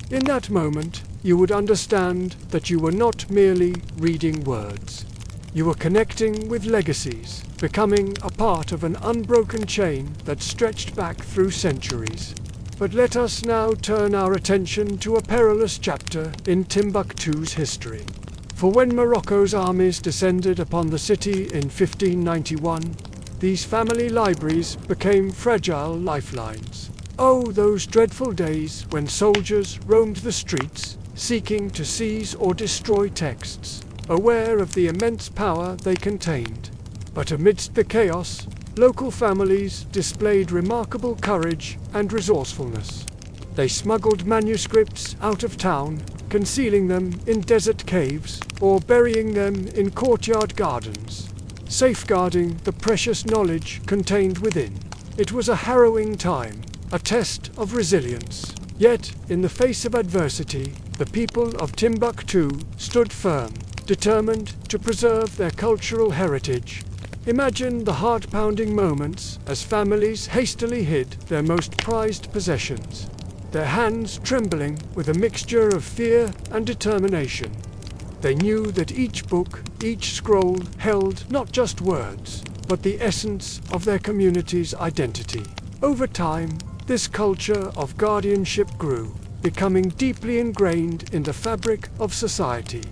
Speaker 1: In that moment, you would understand that you were not merely reading words. You were connecting with legacies, becoming a part of an unbroken chain that stretched back through centuries. But let us now turn our attention to a perilous chapter in Timbuktu's history. For when Morocco's armies descended upon the city in 1591, these family libraries became fragile lifelines. Oh, those dreadful days when soldiers roamed the streets, seeking to seize or destroy texts, aware of the immense power they contained. But amidst the chaos, local families displayed remarkable courage and resourcefulness. They smuggled manuscripts out of town, concealing them in desert caves or burying them in courtyard gardens, safeguarding the precious knowledge contained within. It was a harrowing time, a test of resilience. Yet, in the face of adversity, the people of Timbuktu stood firm, determined to preserve their cultural heritage. Imagine the heart-pounding moments as families hastily hid their most prized possessions, their hands trembling with a mixture of fear and determination. They knew that each book, each scroll held not just words, but the essence of their community's identity. Over time, this culture of guardianship grew, becoming deeply ingrained in the fabric of society.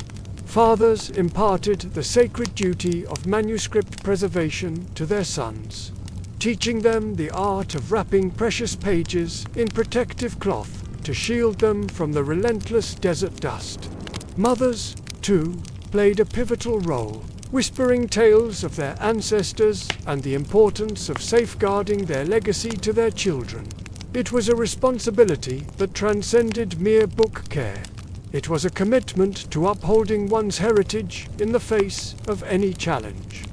Speaker 1: Fathers imparted the sacred duty of manuscript preservation to their sons, teaching them the art of wrapping precious pages in protective cloth to shield them from the relentless desert dust. Mothers, too, played a pivotal role, whispering tales of their ancestors and the importance of safeguarding their legacy to their children. It was a responsibility that transcended mere book care. It was a commitment to upholding one's heritage in the face of any challenge.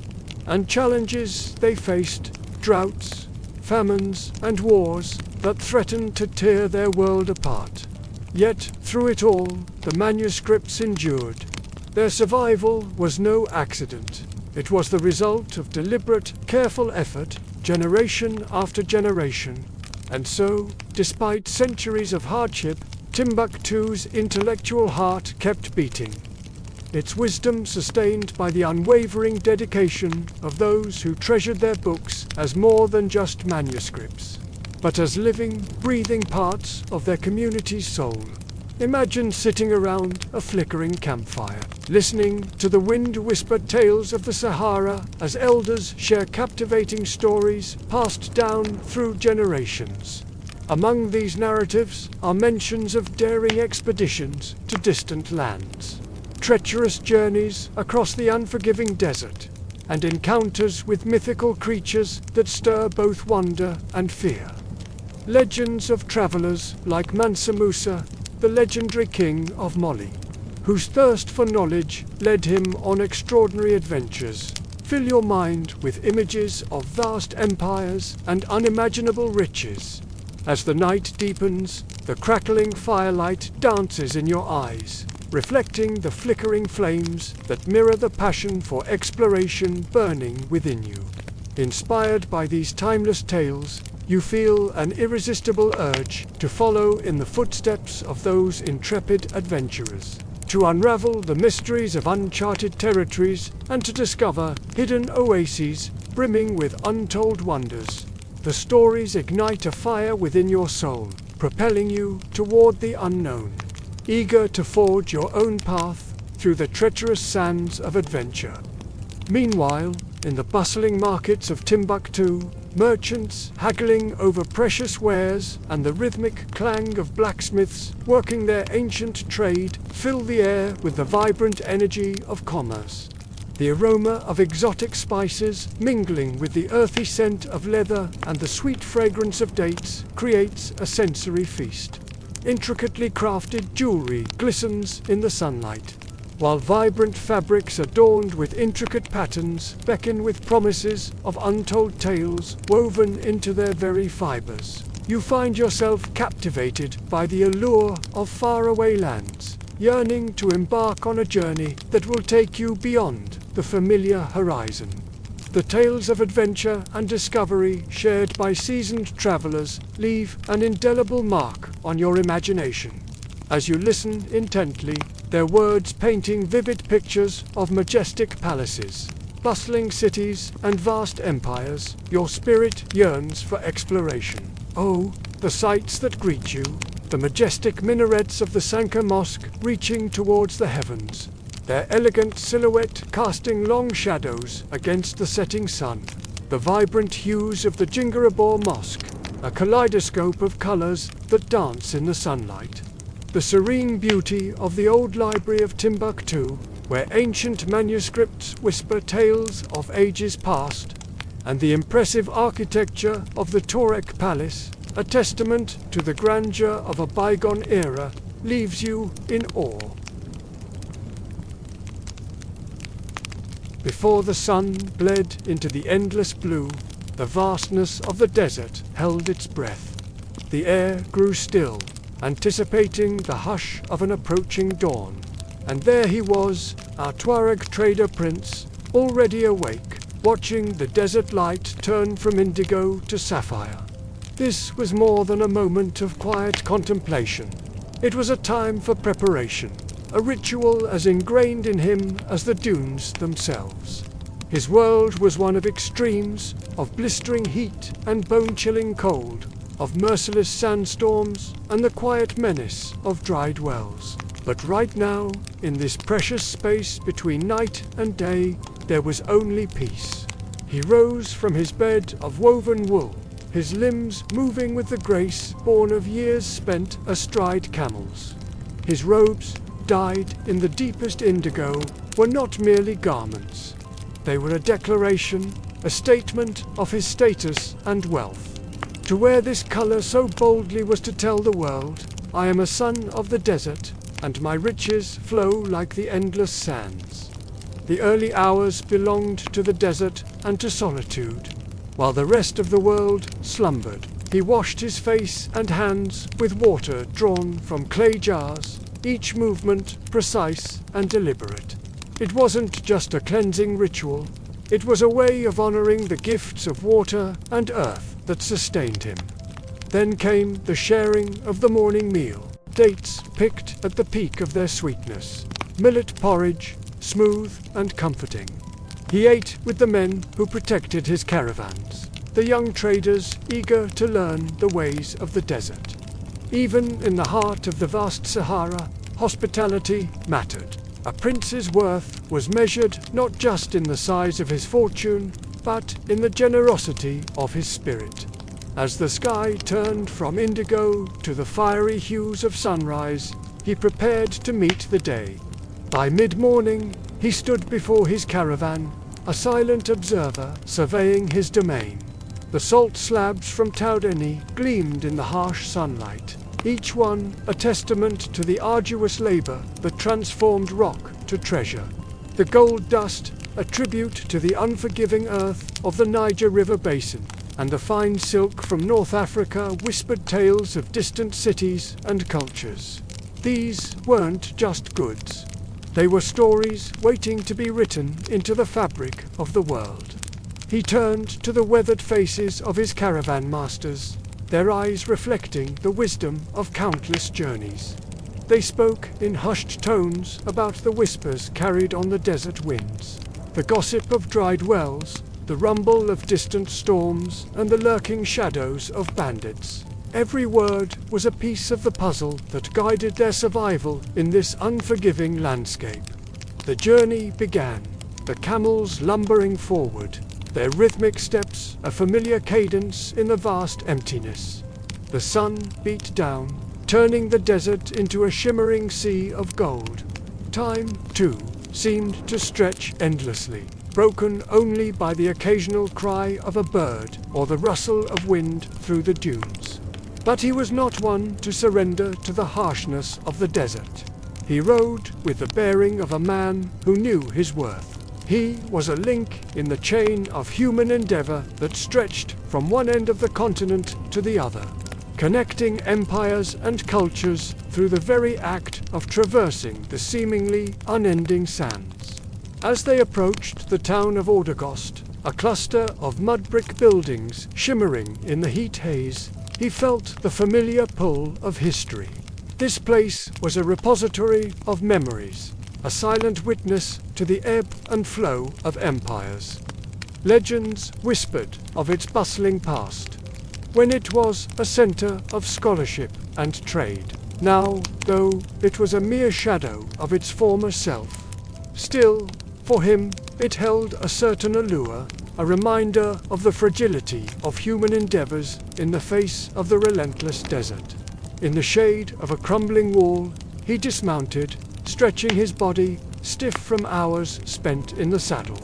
Speaker 1: And challenges they faced: droughts, famines, and wars that threatened to tear their world apart. Yet, through it all, the manuscripts endured. Their survival was no accident. It was the result of deliberate, careful effort, generation after generation. And so, despite centuries of hardship, Timbuktu's intellectual heart kept beating, its wisdom sustained by the unwavering dedication of those who treasured their books as more than just manuscripts, but as living, breathing parts of their community's soul. Imagine sitting around a flickering campfire, listening to the wind-whispered tales of the Sahara as elders share captivating stories passed down through generations. Among these narratives are mentions of daring expeditions to distant lands, treacherous journeys across the unforgiving desert, and encounters with mythical creatures that stir both wonder and fear. Legends of travelers like Mansa Musa, the legendary king of Mali, whose thirst for knowledge led him on extraordinary adventures. Fill your mind with images of vast empires and unimaginable riches. As the night deepens, the crackling firelight dances in your eyes, reflecting the flickering flames that mirror the passion for exploration burning within you. Inspired by these timeless tales, you feel an irresistible urge to follow in the footsteps of those intrepid adventurers, to unravel the mysteries of uncharted territories and to discover hidden oases brimming with untold wonders. The stories ignite a fire within your soul, propelling you toward the unknown, eager to forge your own path through the treacherous sands of adventure. Meanwhile, in the bustling markets of Timbuktu, merchants haggling over precious wares and the rhythmic clang of blacksmiths working their ancient trade fill the air with the vibrant energy of commerce. The aroma of exotic spices mingling with the earthy scent of leather and the sweet fragrance of dates creates a sensory feast. Intricately crafted jewelry glistens in the sunlight, while vibrant fabrics adorned with intricate patterns beckon with promises of untold tales woven into their very fibers. You find yourself captivated by the allure of faraway lands, yearning to embark on a journey that will take you beyond the familiar horizon. The tales of adventure and discovery shared by seasoned travelers leave an indelible mark on your imagination. As you listen intently, their words painting vivid pictures of majestic palaces, bustling cities, and vast empires, your spirit yearns for exploration. Oh, the sights that greet you, the majestic minarets of the Sankar Mosque reaching towards the heavens, their elegant silhouette casting long shadows against the setting sun, the vibrant hues of the Jingarabor Mosque, a kaleidoscope of colors that dance in the sunlight. The serene beauty of the old library of Timbuktu, where ancient manuscripts whisper tales of ages past, and the impressive architecture of the Torek Palace, a testament to the grandeur of a bygone era, leaves you in awe. Before the sun bled into the endless blue, the vastness of the desert held its breath. The air grew still, anticipating the hush of an approaching dawn. And there he was, our Tuareg trader prince, already awake, watching the desert light turn from indigo to sapphire. This was more than a moment of quiet contemplation. It was a time for preparation, a ritual as ingrained in him as the dunes themselves. His world was one of extremes, of blistering heat and bone-chilling cold, of merciless sandstorms and the quiet menace of dried wells. But right now, in this precious space between night and day, there was only peace. He rose from his bed of woven wool, his limbs moving with the grace born of years spent astride camels. His robes, dyed in the deepest indigo, were not merely garments. They were a declaration, a statement of his status and wealth. To wear this color so boldly was to tell the world, I am a son of the desert, and my riches flow like the endless sands. The early hours belonged to the desert and to solitude, while the rest of the world slumbered. He washed his face and hands with water drawn from clay jars, each movement precise and deliberate. It wasn't just a cleansing ritual, it was a way of honoring the gifts of water and earth that sustained him. Then came the sharing of the morning meal, dates picked at the peak of their sweetness, millet porridge, smooth and comforting. He ate with the men who protected his caravans, the young traders eager to learn the ways of the desert. Even in the heart of the vast Sahara, hospitality mattered. A prince's worth was measured not just in the size of his fortune, but in the generosity of his spirit. As the sky turned from indigo to the fiery hues of sunrise, he prepared to meet the day. By mid-morning, he stood before his caravan, a silent observer surveying his domain. The salt slabs from Taudeni gleamed in the harsh sunlight, each one a testament to the arduous labor that transformed rock to treasure. The gold dust, a tribute to the unforgiving earth of the Niger River basin, and the fine silk from North Africa whispered tales of distant cities and cultures. These weren't just goods. They were stories waiting to be written into the fabric of the world. He turned to the weathered faces of his caravan masters, their eyes reflecting the wisdom of countless journeys. They spoke in hushed tones about the whispers carried on the desert winds, the gossip of dried wells, the rumble of distant storms, and the lurking shadows of bandits. Every word was a piece of the puzzle that guided their survival in this unforgiving landscape. The journey began, the camels lumbering forward, their rhythmic steps a familiar cadence in the vast emptiness. The sun beat down, turning the desert into a shimmering sea of gold. Time, too, seemed to stretch endlessly, broken only by the occasional cry of a bird or the rustle of wind through the dunes. But he was not one to surrender to the harshness of the desert. He rode with the bearing of a man who knew his worth. He was a link in the chain of human endeavor that stretched from one end of the continent to the other, connecting empires and cultures through the very act of traversing the seemingly unending sands. As they approached the town of Ordegost, a cluster of mud brick buildings shimmering in the heat haze, he felt the familiar pull of history. This place was a repository of memories, a silent witness to the ebb and flow of empires. Legends whispered of its bustling past, when it was a center of scholarship and trade. Now, though, it was a mere shadow of its former self. Still, for him, it held a certain allure, a reminder of the fragility of human endeavors in the face of the relentless desert. In the shade of a crumbling wall, he dismounted, stretching his body, stiff from hours spent in the saddle.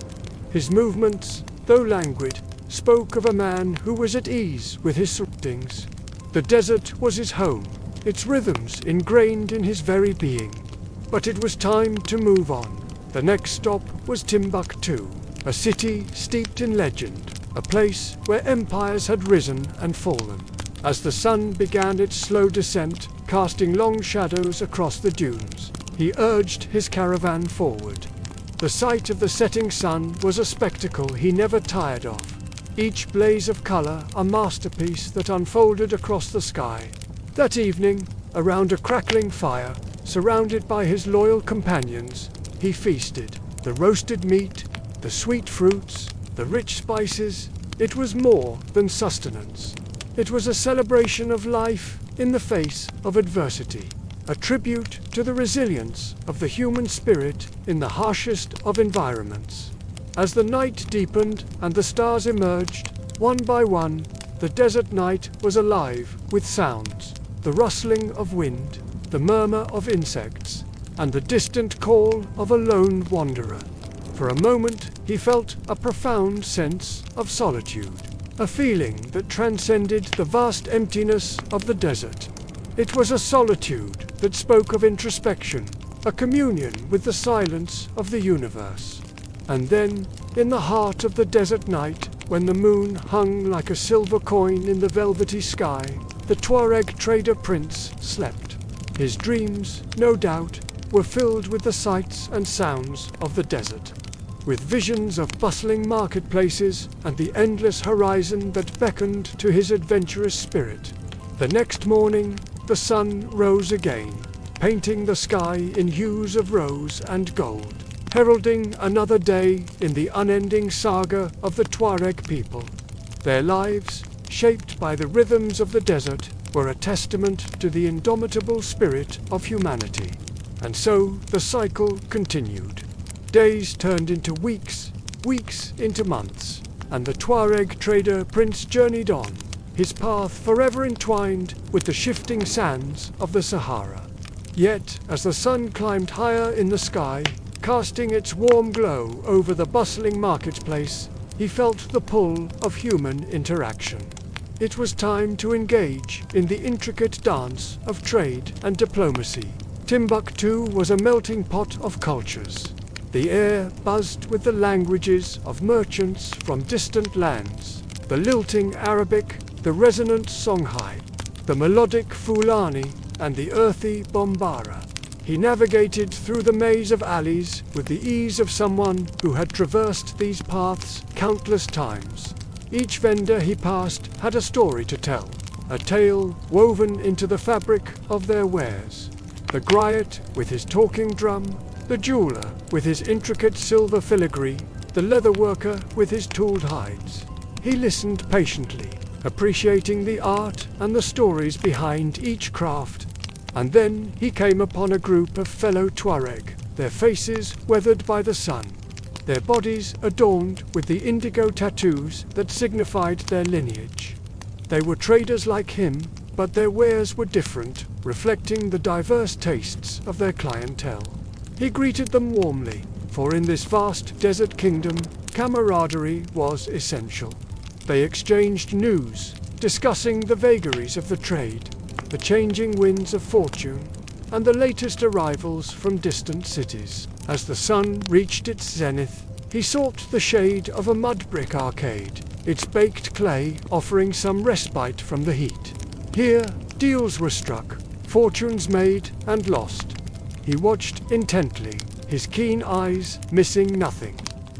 Speaker 1: His movements, though languid, spoke of a man who was at ease with his surroundings. The desert was his home, its rhythms ingrained in his very being. But it was time to move on. The next stop was Timbuktu, a city steeped in legend, a place where empires had risen and fallen. As the sun began its slow descent, casting long shadows across the dunes, he urged his caravan forward. The sight of the setting sun was a spectacle he never tired of, each blaze of color a masterpiece that unfolded across the sky. That evening, around a crackling fire, surrounded by his loyal companions, he feasted. The roasted meat, the sweet fruits, the rich spices, it was more than sustenance. It was a celebration of life in the face of adversity, a tribute to the resilience of the human spirit in the harshest of environments. As the night deepened and the stars emerged, one by one, the desert night was alive with sounds, the rustling of wind, the murmur of insects, and the distant call of a lone wanderer. For a moment, he felt a profound sense of solitude, a feeling that transcended the vast emptiness of the desert. It was a solitude that spoke of introspection, a communion with the silence of the universe. And then, in the heart of the desert night, when the moon hung like a silver coin in the velvety sky, the Tuareg trader prince slept. His dreams, no doubt, were filled with the sights and sounds of the desert, with visions of bustling marketplaces and the endless horizon that beckoned to his adventurous spirit. The next morning, the sun rose again, painting the sky in hues of rose and gold, heralding another day in the unending saga of the Tuareg people. Their lives, shaped by the rhythms of the desert, were a testament to the indomitable spirit of humanity. And so the cycle continued. Days turned into weeks, weeks into months, and the Tuareg trader prince journeyed on, his path forever entwined with the shifting sands of the Sahara. Yet, as the sun climbed higher in the sky, casting its warm glow over the bustling marketplace, he felt the pull of human interaction. It was time to engage in the intricate dance of trade and diplomacy. Timbuktu was a melting pot of cultures. The air buzzed with the languages of merchants from distant lands, the lilting Arabic, the resonant Songhai, the melodic Fulani, and the earthy Bombara. He navigated through the maze of alleys with the ease of someone who had traversed these paths countless times. Each vendor he passed had a story to tell, a tale woven into the fabric of their wares. The griot with his talking drum, the jeweler with his intricate silver filigree, the leather worker with his tooled hides. He listened patiently, appreciating the art and the stories behind each craft. And then he came upon a group of fellow Tuareg, their faces weathered by the sun, their bodies adorned with the indigo tattoos that signified their lineage. They were traders like him, but their wares were different, reflecting the diverse tastes of their clientele. He greeted them warmly, for in this vast desert kingdom, camaraderie was essential. They exchanged news, discussing the vagaries of the trade, the changing winds of fortune, and the latest arrivals from distant cities. As the sun reached its zenith, he sought the shade of a mud brick arcade, its baked clay offering some respite from the heat. Here, deals were struck, fortunes made and lost. He watched intently, his keen eyes missing nothing.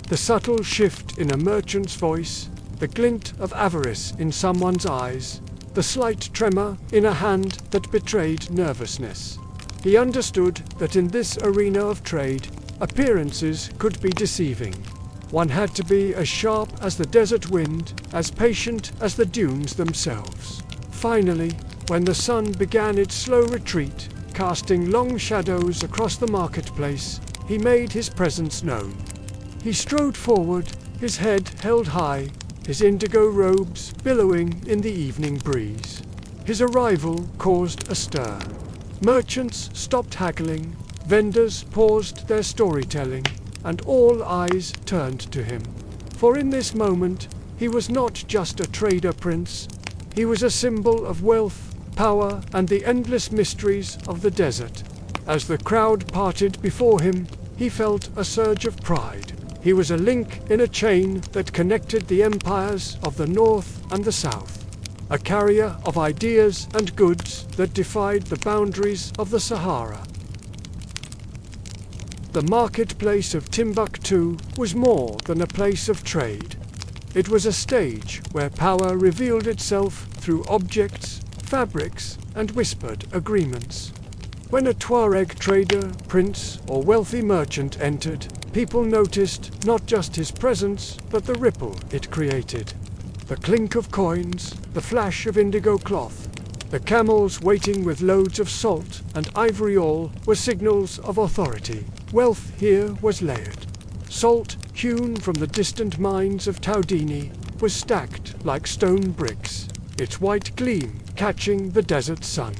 Speaker 1: The subtle shift in a merchant's voice, the glint of avarice in someone's eyes, the slight tremor in a hand that betrayed nervousness. He understood that in this arena of trade, appearances could be deceiving. One had to be as sharp as the desert wind, as patient as the dunes themselves. Finally, when the sun began its slow retreat, casting long shadows across the marketplace, he made his presence known. He strode forward, his head held high, his indigo robes billowing in the evening breeze. His arrival caused a stir. Merchants stopped haggling, vendors paused their storytelling, and all eyes turned to him. For in this moment, he was not just a trader prince, he was a symbol of wealth, power, and the endless mysteries of the desert. As the crowd parted before him, he felt a surge of pride. He was a link in a chain that connected the empires of the north and the south, a carrier of ideas and goods that defied the boundaries of the Sahara. The marketplace of Timbuktu was more than a place of trade. It was a stage where power revealed itself through objects, fabrics, and whispered agreements. When a Tuareg trader, prince, or wealthy merchant entered, people noticed not just his presence, but the ripple it created. The clink of coins, the flash of indigo cloth, the camels waiting with loads of salt and ivory ore were signals of authority. Wealth here was layered. Salt, hewn from the distant mines of Taudini, was stacked like stone bricks, its white gleam catching the desert sun.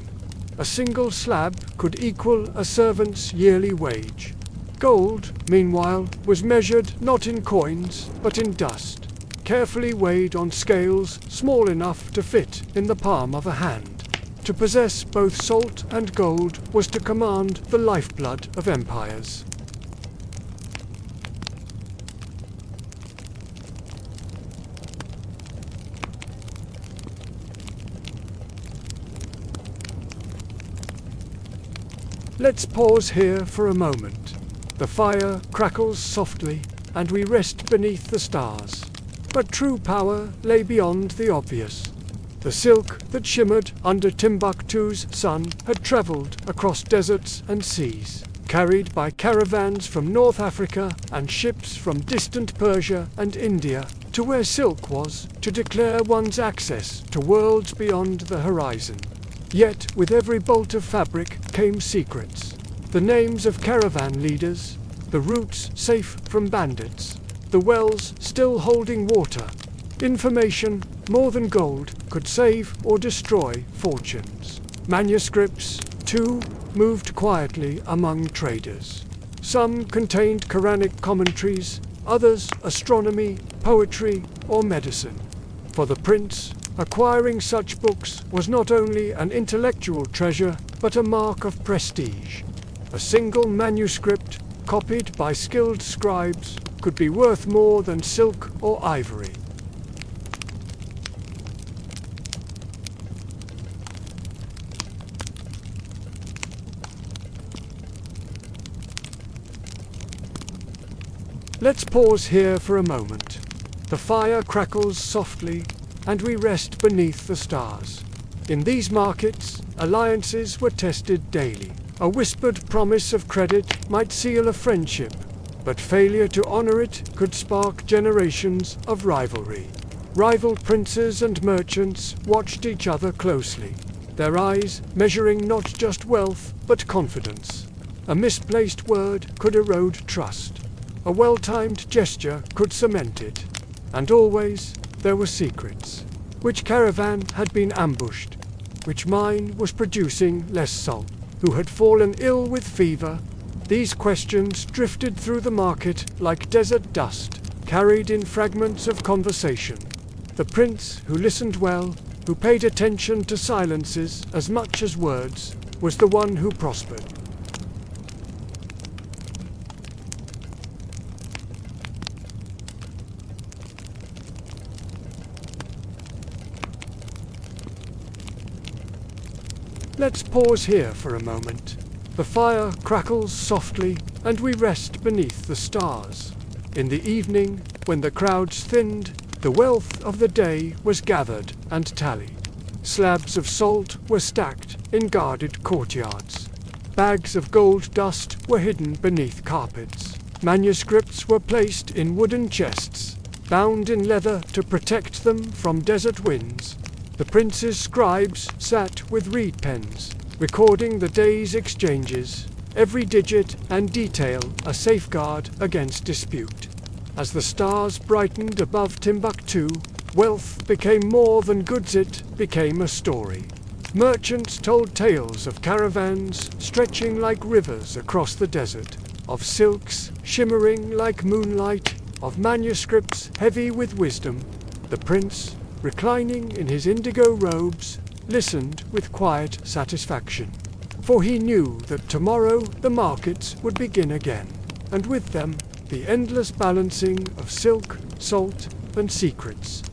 Speaker 1: A single slab could equal a servant's yearly wage. Gold, meanwhile, was measured not in coins, but in dust, carefully weighed on scales small enough to fit in the palm of a hand. To possess both salt and gold was to command the lifeblood of empires. Let's pause here for a moment. The fire crackles softly, and we rest beneath the stars. But true power lay beyond the obvious. The silk that shimmered under Timbuktu's sun had traveled across deserts and seas, carried by caravans from North Africa and ships from distant Persia and India. To where silk was, to declare one's access to worlds beyond the horizon. Yet with every bolt of fabric came secrets. The names of caravan leaders, the routes safe from bandits, the wells still holding water. Information, more than gold, could save or destroy fortunes. Manuscripts, too, moved quietly among traders. Some contained Quranic commentaries, others astronomy, poetry, or medicine. For the prince, acquiring such books was not only an intellectual treasure, but a mark of prestige. A single manuscript, copied by skilled scribes, could be worth more than silk or ivory. Let's pause here for a moment. The fire crackles softly, and we rest beneath the stars. In these markets, alliances were tested daily. A whispered promise of credit might seal a friendship, but failure to honor it could spark generations of rivalry. Rival princes and merchants watched each other closely, their eyes measuring not just wealth but confidence. A misplaced word could erode trust. A well-timed gesture could cement it. And always there were secrets. Which caravan had been ambushed? Which mine was producing less salt? Who had fallen ill with fever? These questions drifted through the market like desert dust, carried in fragments of conversation. The prince, who listened well, who paid attention to silences as much as words, was the one who prospered. Let's pause here for a moment. The fire crackles softly, and we rest beneath the stars. In the evening, when the crowds thinned, the wealth of the day was gathered and tallied. Slabs of salt were stacked in guarded courtyards. Bags of gold dust were hidden beneath carpets. Manuscripts were placed in wooden chests, bound in leather to protect them from desert winds. The prince's scribes sat with reed pens, recording the day's exchanges, every digit and detail a safeguard against dispute. As the stars brightened above Timbuktu, wealth became more than goods, it became a story. Merchants told tales of caravans stretching like rivers across the desert, of silks shimmering like moonlight, of manuscripts heavy with wisdom. The prince, reclining in his indigo robes, listened with quiet satisfaction. For he knew that tomorrow the markets would begin again, and with them the endless balancing of silk, salt, and secrets.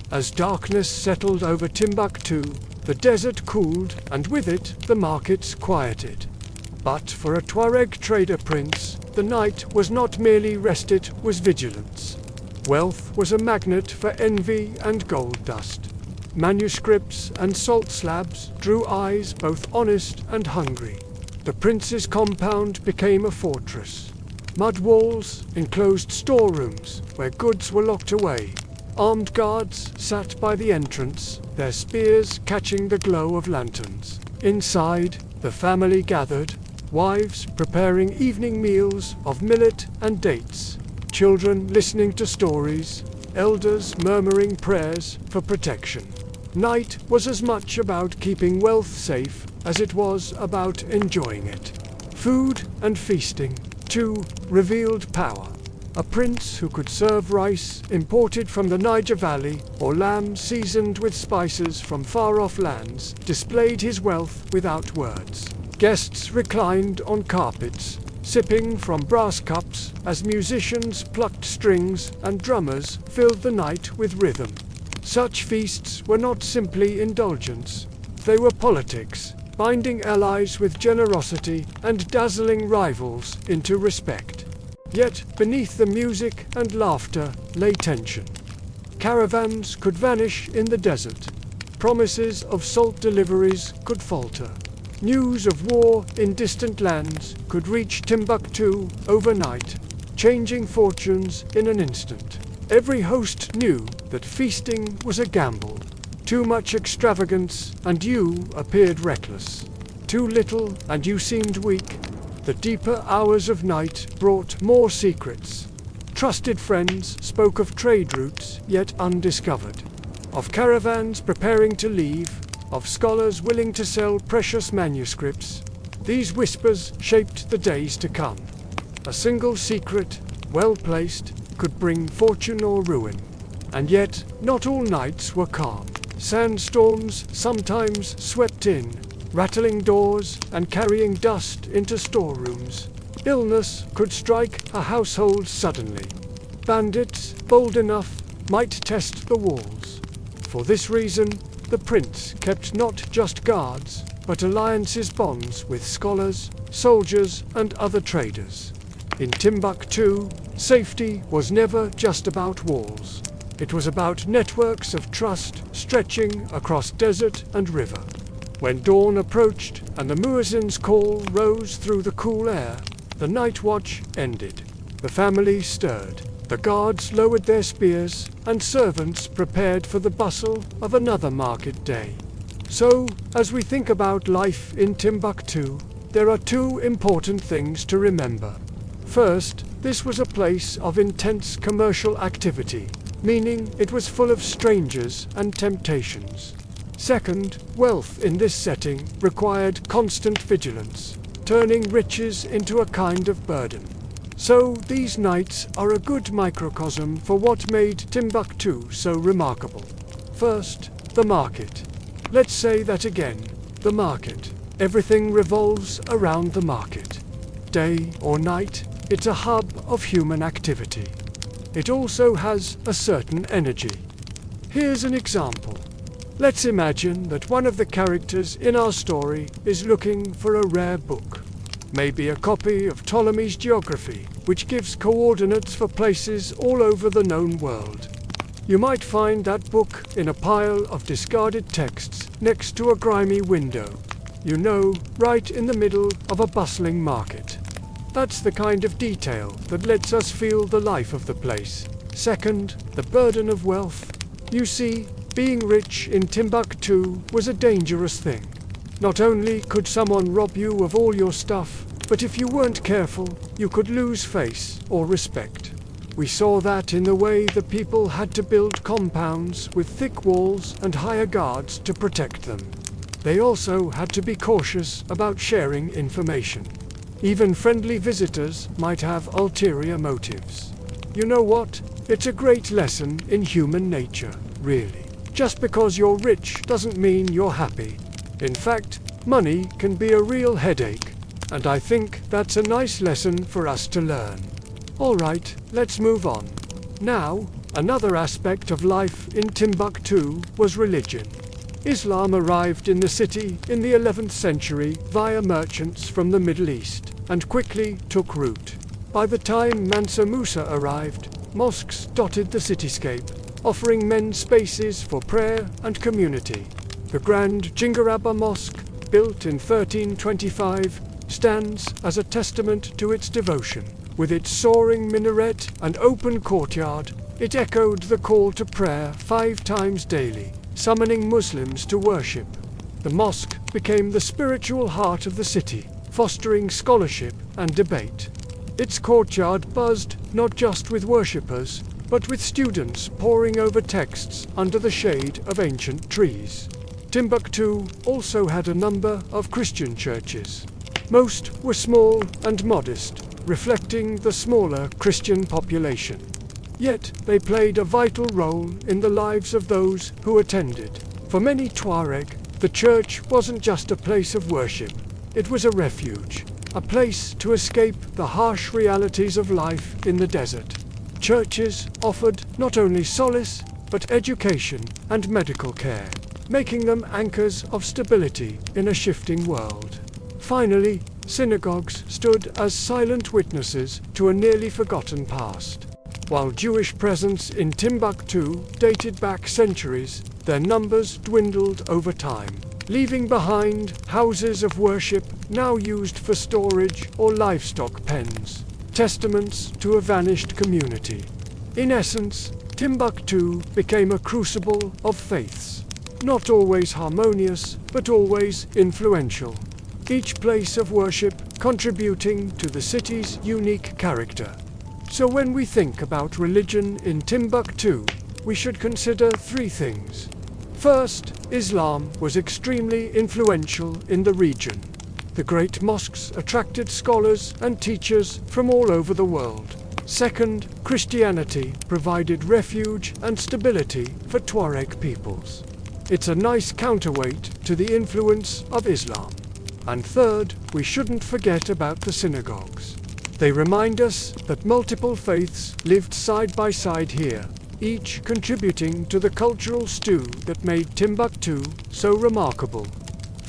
Speaker 1: As darkness settled over Timbuktu, the desert cooled, and with it the markets quieted. But for a Tuareg trader prince, the night was not merely rest, it was vigilance. Wealth was a magnet for envy and gold dust. Manuscripts and salt slabs drew eyes both honest and hungry. The prince's compound became a fortress. Mud walls enclosed storerooms where goods were locked away. Armed guards sat by the entrance, their spears catching the glow of lanterns. Inside, the family gathered, wives preparing evening meals of millet and dates, children listening to stories, elders murmuring prayers for protection. Night was as much about keeping wealth safe as it was about enjoying it. Food and feasting, too, revealed power. A prince who could serve rice imported from the Niger Valley or lamb seasoned with spices from far-off lands displayed his wealth without words. Guests reclined on carpets, sipping from brass cups as musicians plucked strings and drummers filled the night with rhythm. Such feasts were not simply indulgence. They were politics, binding allies with generosity and dazzling rivals into respect. Yet beneath the music and laughter lay tension. Caravans could vanish in the desert. Promises of salt deliveries could falter. News of war in distant lands could reach Timbuktu overnight, changing fortunes in an instant. Every host knew that feasting was a gamble. Too much extravagance and you appeared reckless. Too little and you seemed weak. The deeper hours of night brought more secrets. Trusted friends spoke of trade routes yet undiscovered, of caravans preparing to leave, of scholars willing to sell precious manuscripts. These whispers shaped the days to come. A single secret, well placed, could bring fortune or ruin. And yet, not all nights were calm. Sandstorms sometimes swept in, rattling doors and carrying dust into storerooms. Illness could strike a household suddenly. Bandits, bold enough, might test the walls. For this reason, the prince kept not just guards, but alliances bonds with scholars, soldiers, and other traders. In Timbuktu, safety was never just about walls. It was about networks of trust stretching across desert and river. When dawn approached and the muezzin's call rose through the cool air, the night watch ended. The family stirred. The guards lowered their spears, and servants prepared for the bustle of another market day. So, as we think about life in Timbuktu, there are two important things to remember. First, this was a place of intense commercial activity, meaning it was full of strangers and temptations. Second, wealth in this setting required constant vigilance, turning riches into a kind of burden. So these nights are a good microcosm for what made Timbuktu so remarkable. First, the market. Let's say that again, the market. Everything revolves around the market. Day or night, it's a hub of human activity. It also has a certain energy. Here's an example. Let's imagine that one of the characters in our story is looking for a rare book. Maybe a copy of Ptolemy's Geography, which gives coordinates for places all over the known world. You might find that book in a pile of discarded texts next to a grimy window. You know, right in the middle of a bustling market. That's the kind of detail that lets us feel the life of the place. Second, the burden of wealth. You see, being rich in Timbuktu was a dangerous thing. Not only could someone rob you of all your stuff, but if you weren't careful, you could lose face or respect. We saw that in the way the people had to build compounds with thick walls and hire guards to protect them. They also had to be cautious about sharing information. Even friendly visitors might have ulterior motives. You know what? It's a great lesson in human nature, really. Just because you're rich doesn't mean you're happy. In fact, money can be a real headache, and I think that's a nice lesson for us to learn. All right, let's move on. Now, another aspect of life in Timbuktu was religion. Islam arrived in the city in the 11th century via merchants from the Middle East, and quickly took root. By the time Mansa Musa arrived, mosques dotted the cityscape, offering men spaces for prayer and community. The Grand Jingaraba Mosque, built in 1325, stands as a testament to its devotion. With its soaring minaret and open courtyard, it echoed the call to prayer 5 times daily, summoning Muslims to worship. The mosque became the spiritual heart of the city, fostering scholarship and debate. Its courtyard buzzed not just with worshippers, but with students poring over texts under the shade of ancient trees. Timbuktu also had a number of Christian churches. Most were small and modest, reflecting the smaller Christian population. Yet they played a vital role in the lives of those who attended. For many Tuareg, the church wasn't just a place of worship. It was a refuge, a place to escape the harsh realities of life in the desert. Churches offered not only solace, but education and medical care, making them anchors of stability in a shifting world. Finally, synagogues stood as silent witnesses to a nearly forgotten past. While Jewish presence in Timbuktu dated back centuries, their numbers dwindled over time, leaving behind houses of worship now used for storage or livestock pens, testaments to a vanished community. In essence, Timbuktu became a crucible of faiths, not always harmonious, but always influential. Each place of worship contributing to the city's unique character. So when we think about religion in Timbuktu, we should consider 3 things. First, Islam was extremely influential in the region. The great mosques attracted scholars and teachers from all over the world. Second, Christianity provided refuge and stability for Tuareg peoples. It's a nice counterweight to the influence of Islam. And third, we shouldn't forget about the synagogues. They remind us that multiple faiths lived side by side here, each contributing to the cultural stew that made Timbuktu so remarkable.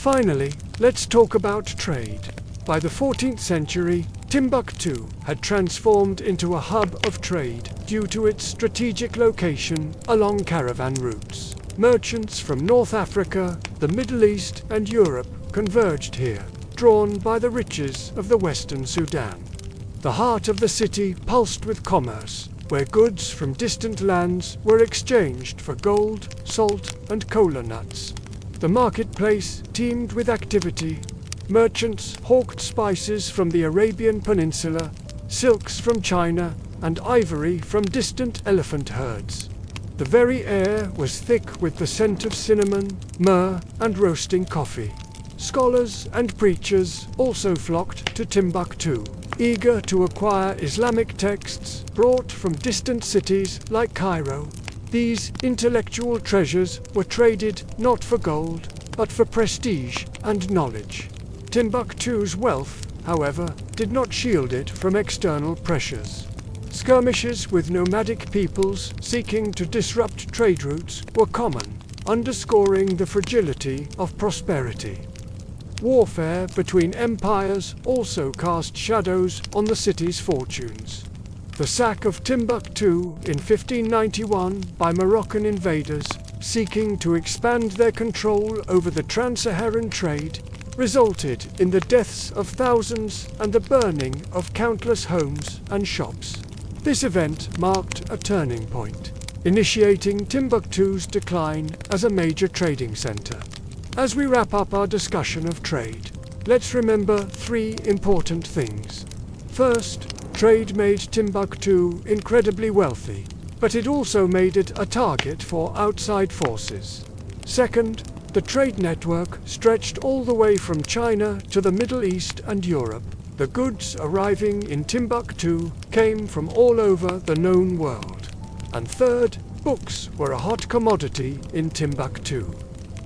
Speaker 1: Finally, let's talk about trade. By the 14th century, Timbuktu had transformed into a hub of trade due to its strategic location along caravan routes. Merchants from North Africa, the Middle East, and Europe converged here, drawn by the riches of the Western Sudan. The heart of the city pulsed with commerce, where goods from distant lands were exchanged for gold, salt, and cola nuts. The marketplace teemed with activity. Merchants hawked spices from the Arabian Peninsula, silks from China, and ivory from distant elephant herds. The very air was thick with the scent of cinnamon, myrrh, and roasting coffee. Scholars and preachers also flocked to Timbuktu, eager to acquire Islamic texts brought from distant cities like Cairo. These intellectual treasures were traded not for gold, but for prestige and knowledge. Timbuktu's wealth, however, did not shield it from external pressures. Skirmishes with nomadic peoples seeking to disrupt trade routes were common, underscoring the fragility of prosperity. Warfare between empires also cast shadows on the city's fortunes. The sack of Timbuktu in 1591 by Moroccan invaders, seeking to expand their control over the trans-Saharan trade, resulted in the deaths of thousands and the burning of countless homes and shops. This event marked a turning point, initiating Timbuktu's decline as a major trading center. As we wrap up our discussion of trade, let's remember three important things. First, trade made Timbuktu incredibly wealthy, but it also made it a target for outside forces. Second, the trade network stretched all the way from China to the Middle East and Europe. The goods arriving in Timbuktu came from all over the known world. And third, books were a hot commodity in Timbuktu.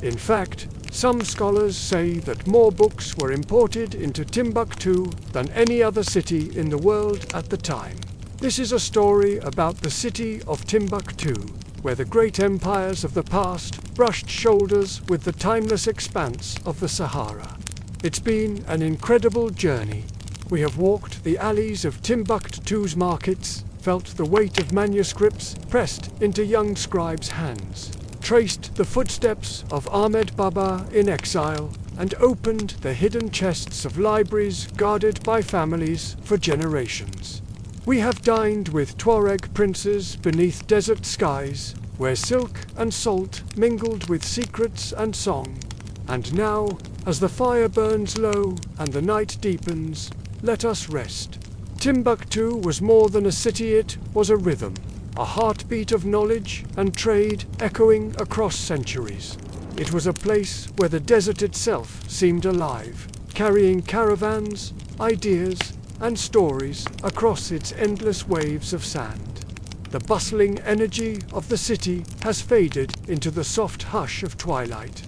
Speaker 1: In fact, some scholars say that more books were imported into Timbuktu than any other city in the world at the time. This is a story about the city of Timbuktu, where the great empires of the past brushed shoulders with the timeless expanse of the Sahara. It's been an incredible journey. We have walked the alleys of Timbuktu's markets, felt the weight of manuscripts pressed into young scribes' hands, traced the footsteps of Ahmed Baba in exile, and opened the hidden chests of libraries guarded by families for generations. We have dined with Tuareg princes beneath desert skies, where silk and salt mingled with secrets and song. And now, as the fire burns low and the night deepens, let us rest. Timbuktu was more than a city, it was a rhythm, a heartbeat of knowledge and trade echoing across centuries. It was a place where the desert itself seemed alive, carrying caravans, ideas, and stories across its endless waves of sand. The bustling energy of the city has faded into the soft hush of twilight.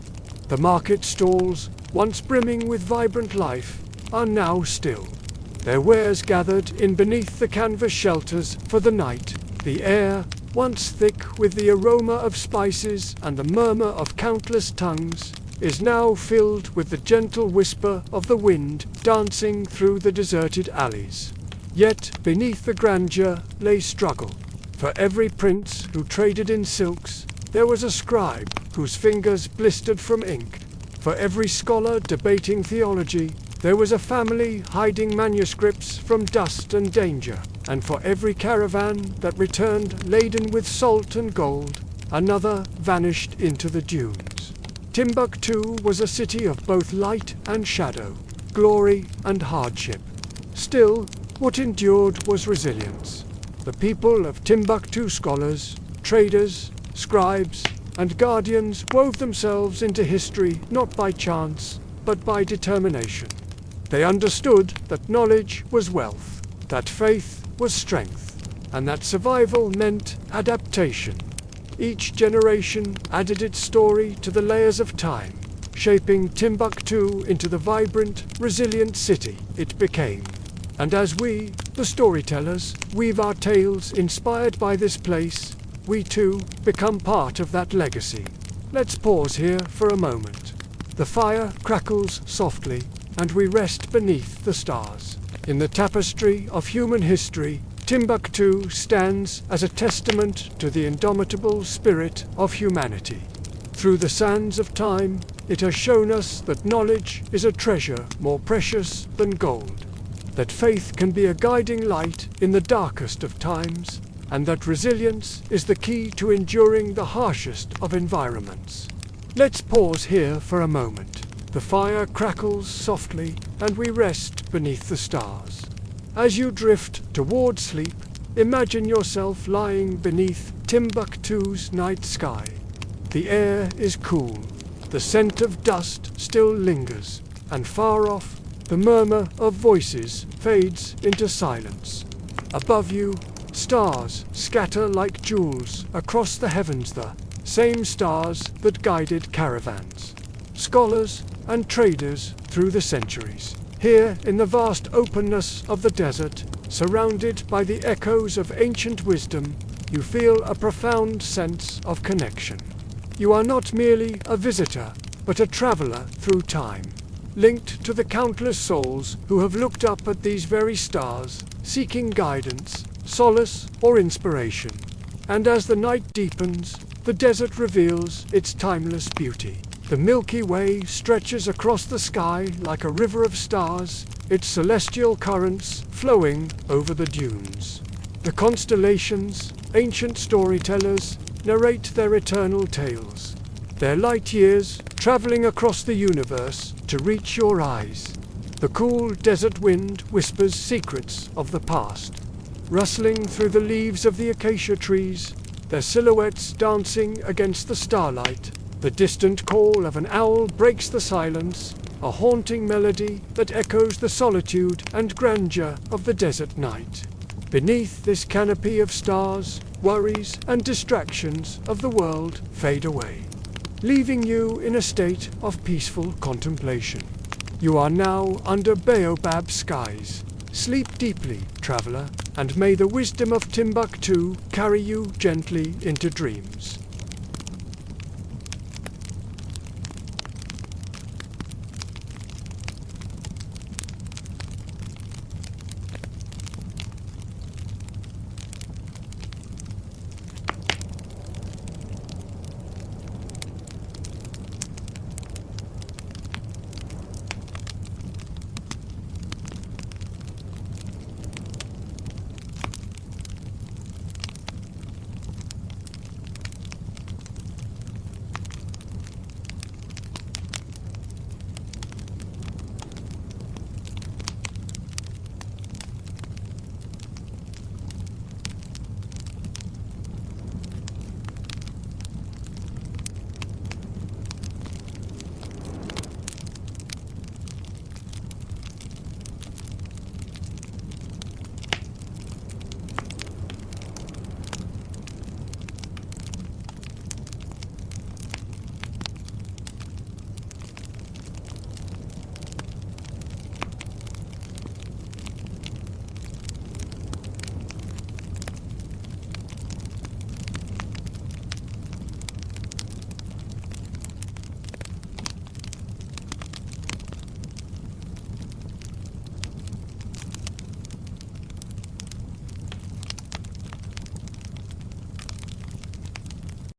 Speaker 1: The market stalls, once brimming with vibrant life, are now still, their wares gathered in beneath the canvas shelters for the night. The air, once thick with the aroma of spices and the murmur of countless tongues, is now filled with the gentle whisper of the wind dancing through the deserted alleys. Yet beneath the grandeur lay struggle. For every prince who traded in silks, there was a scribe whose fingers blistered from ink. For every scholar debating theology, there was a family hiding manuscripts from dust and danger. And for every caravan that returned laden with salt and gold, another vanished into the dunes. Timbuktu was a city of both light and shadow, glory and hardship. Still, what endured was resilience. The people of Timbuktu, scholars, traders, scribes, and guardians, wove themselves into history not by chance, but by determination. They understood that knowledge was wealth, that faith was strength, and that survival meant adaptation. Each generation added its story to the layers of time, shaping Timbuktu into the vibrant, resilient city it became. And as we, the storytellers, weave our tales inspired by this place, we too become part of that legacy. Let's pause here for a moment. The fire crackles softly, and we rest beneath the stars. In the tapestry of human history, Timbuktu stands as a testament to the indomitable spirit of humanity. Through the sands of time, it has shown us that knowledge is a treasure more precious than gold, that faith can be a guiding light in the darkest of times, and that resilience is the key to enduring the harshest of environments. Let's pause here for a moment. The fire crackles softly, and we rest beneath the stars. As you drift toward sleep, imagine yourself lying beneath Timbuktu's night sky. The air is cool, the scent of dust still lingers, and far off, the murmur of voices fades into silence. Above you, stars scatter like jewels across the heavens, the same stars that guided caravans, scholars and traders through the centuries. Here, in the vast openness of the desert, surrounded by the echoes of ancient wisdom, you feel a profound sense of connection. You are not merely a visitor, but a traveler through time, linked to the countless souls who have looked up at these very stars, seeking guidance, solace, or inspiration. And as the night deepens, the desert reveals its timeless beauty. The Milky Way stretches across the sky like a river of stars, its celestial currents flowing over the dunes. The constellations, ancient storytellers, narrate their eternal tales, their light years traveling across the universe to reach your eyes. The cool desert wind whispers secrets of the past, rustling through the leaves of the acacia trees, their silhouettes dancing against the starlight. The distant call of an owl breaks the silence, a haunting melody that echoes the solitude and grandeur of the desert night. Beneath this canopy of stars, worries and distractions of the world fade away, leaving you in a state of peaceful contemplation. You are now under baobab skies. Sleep deeply, traveler, and may the wisdom of Timbuktu carry you gently into dreams.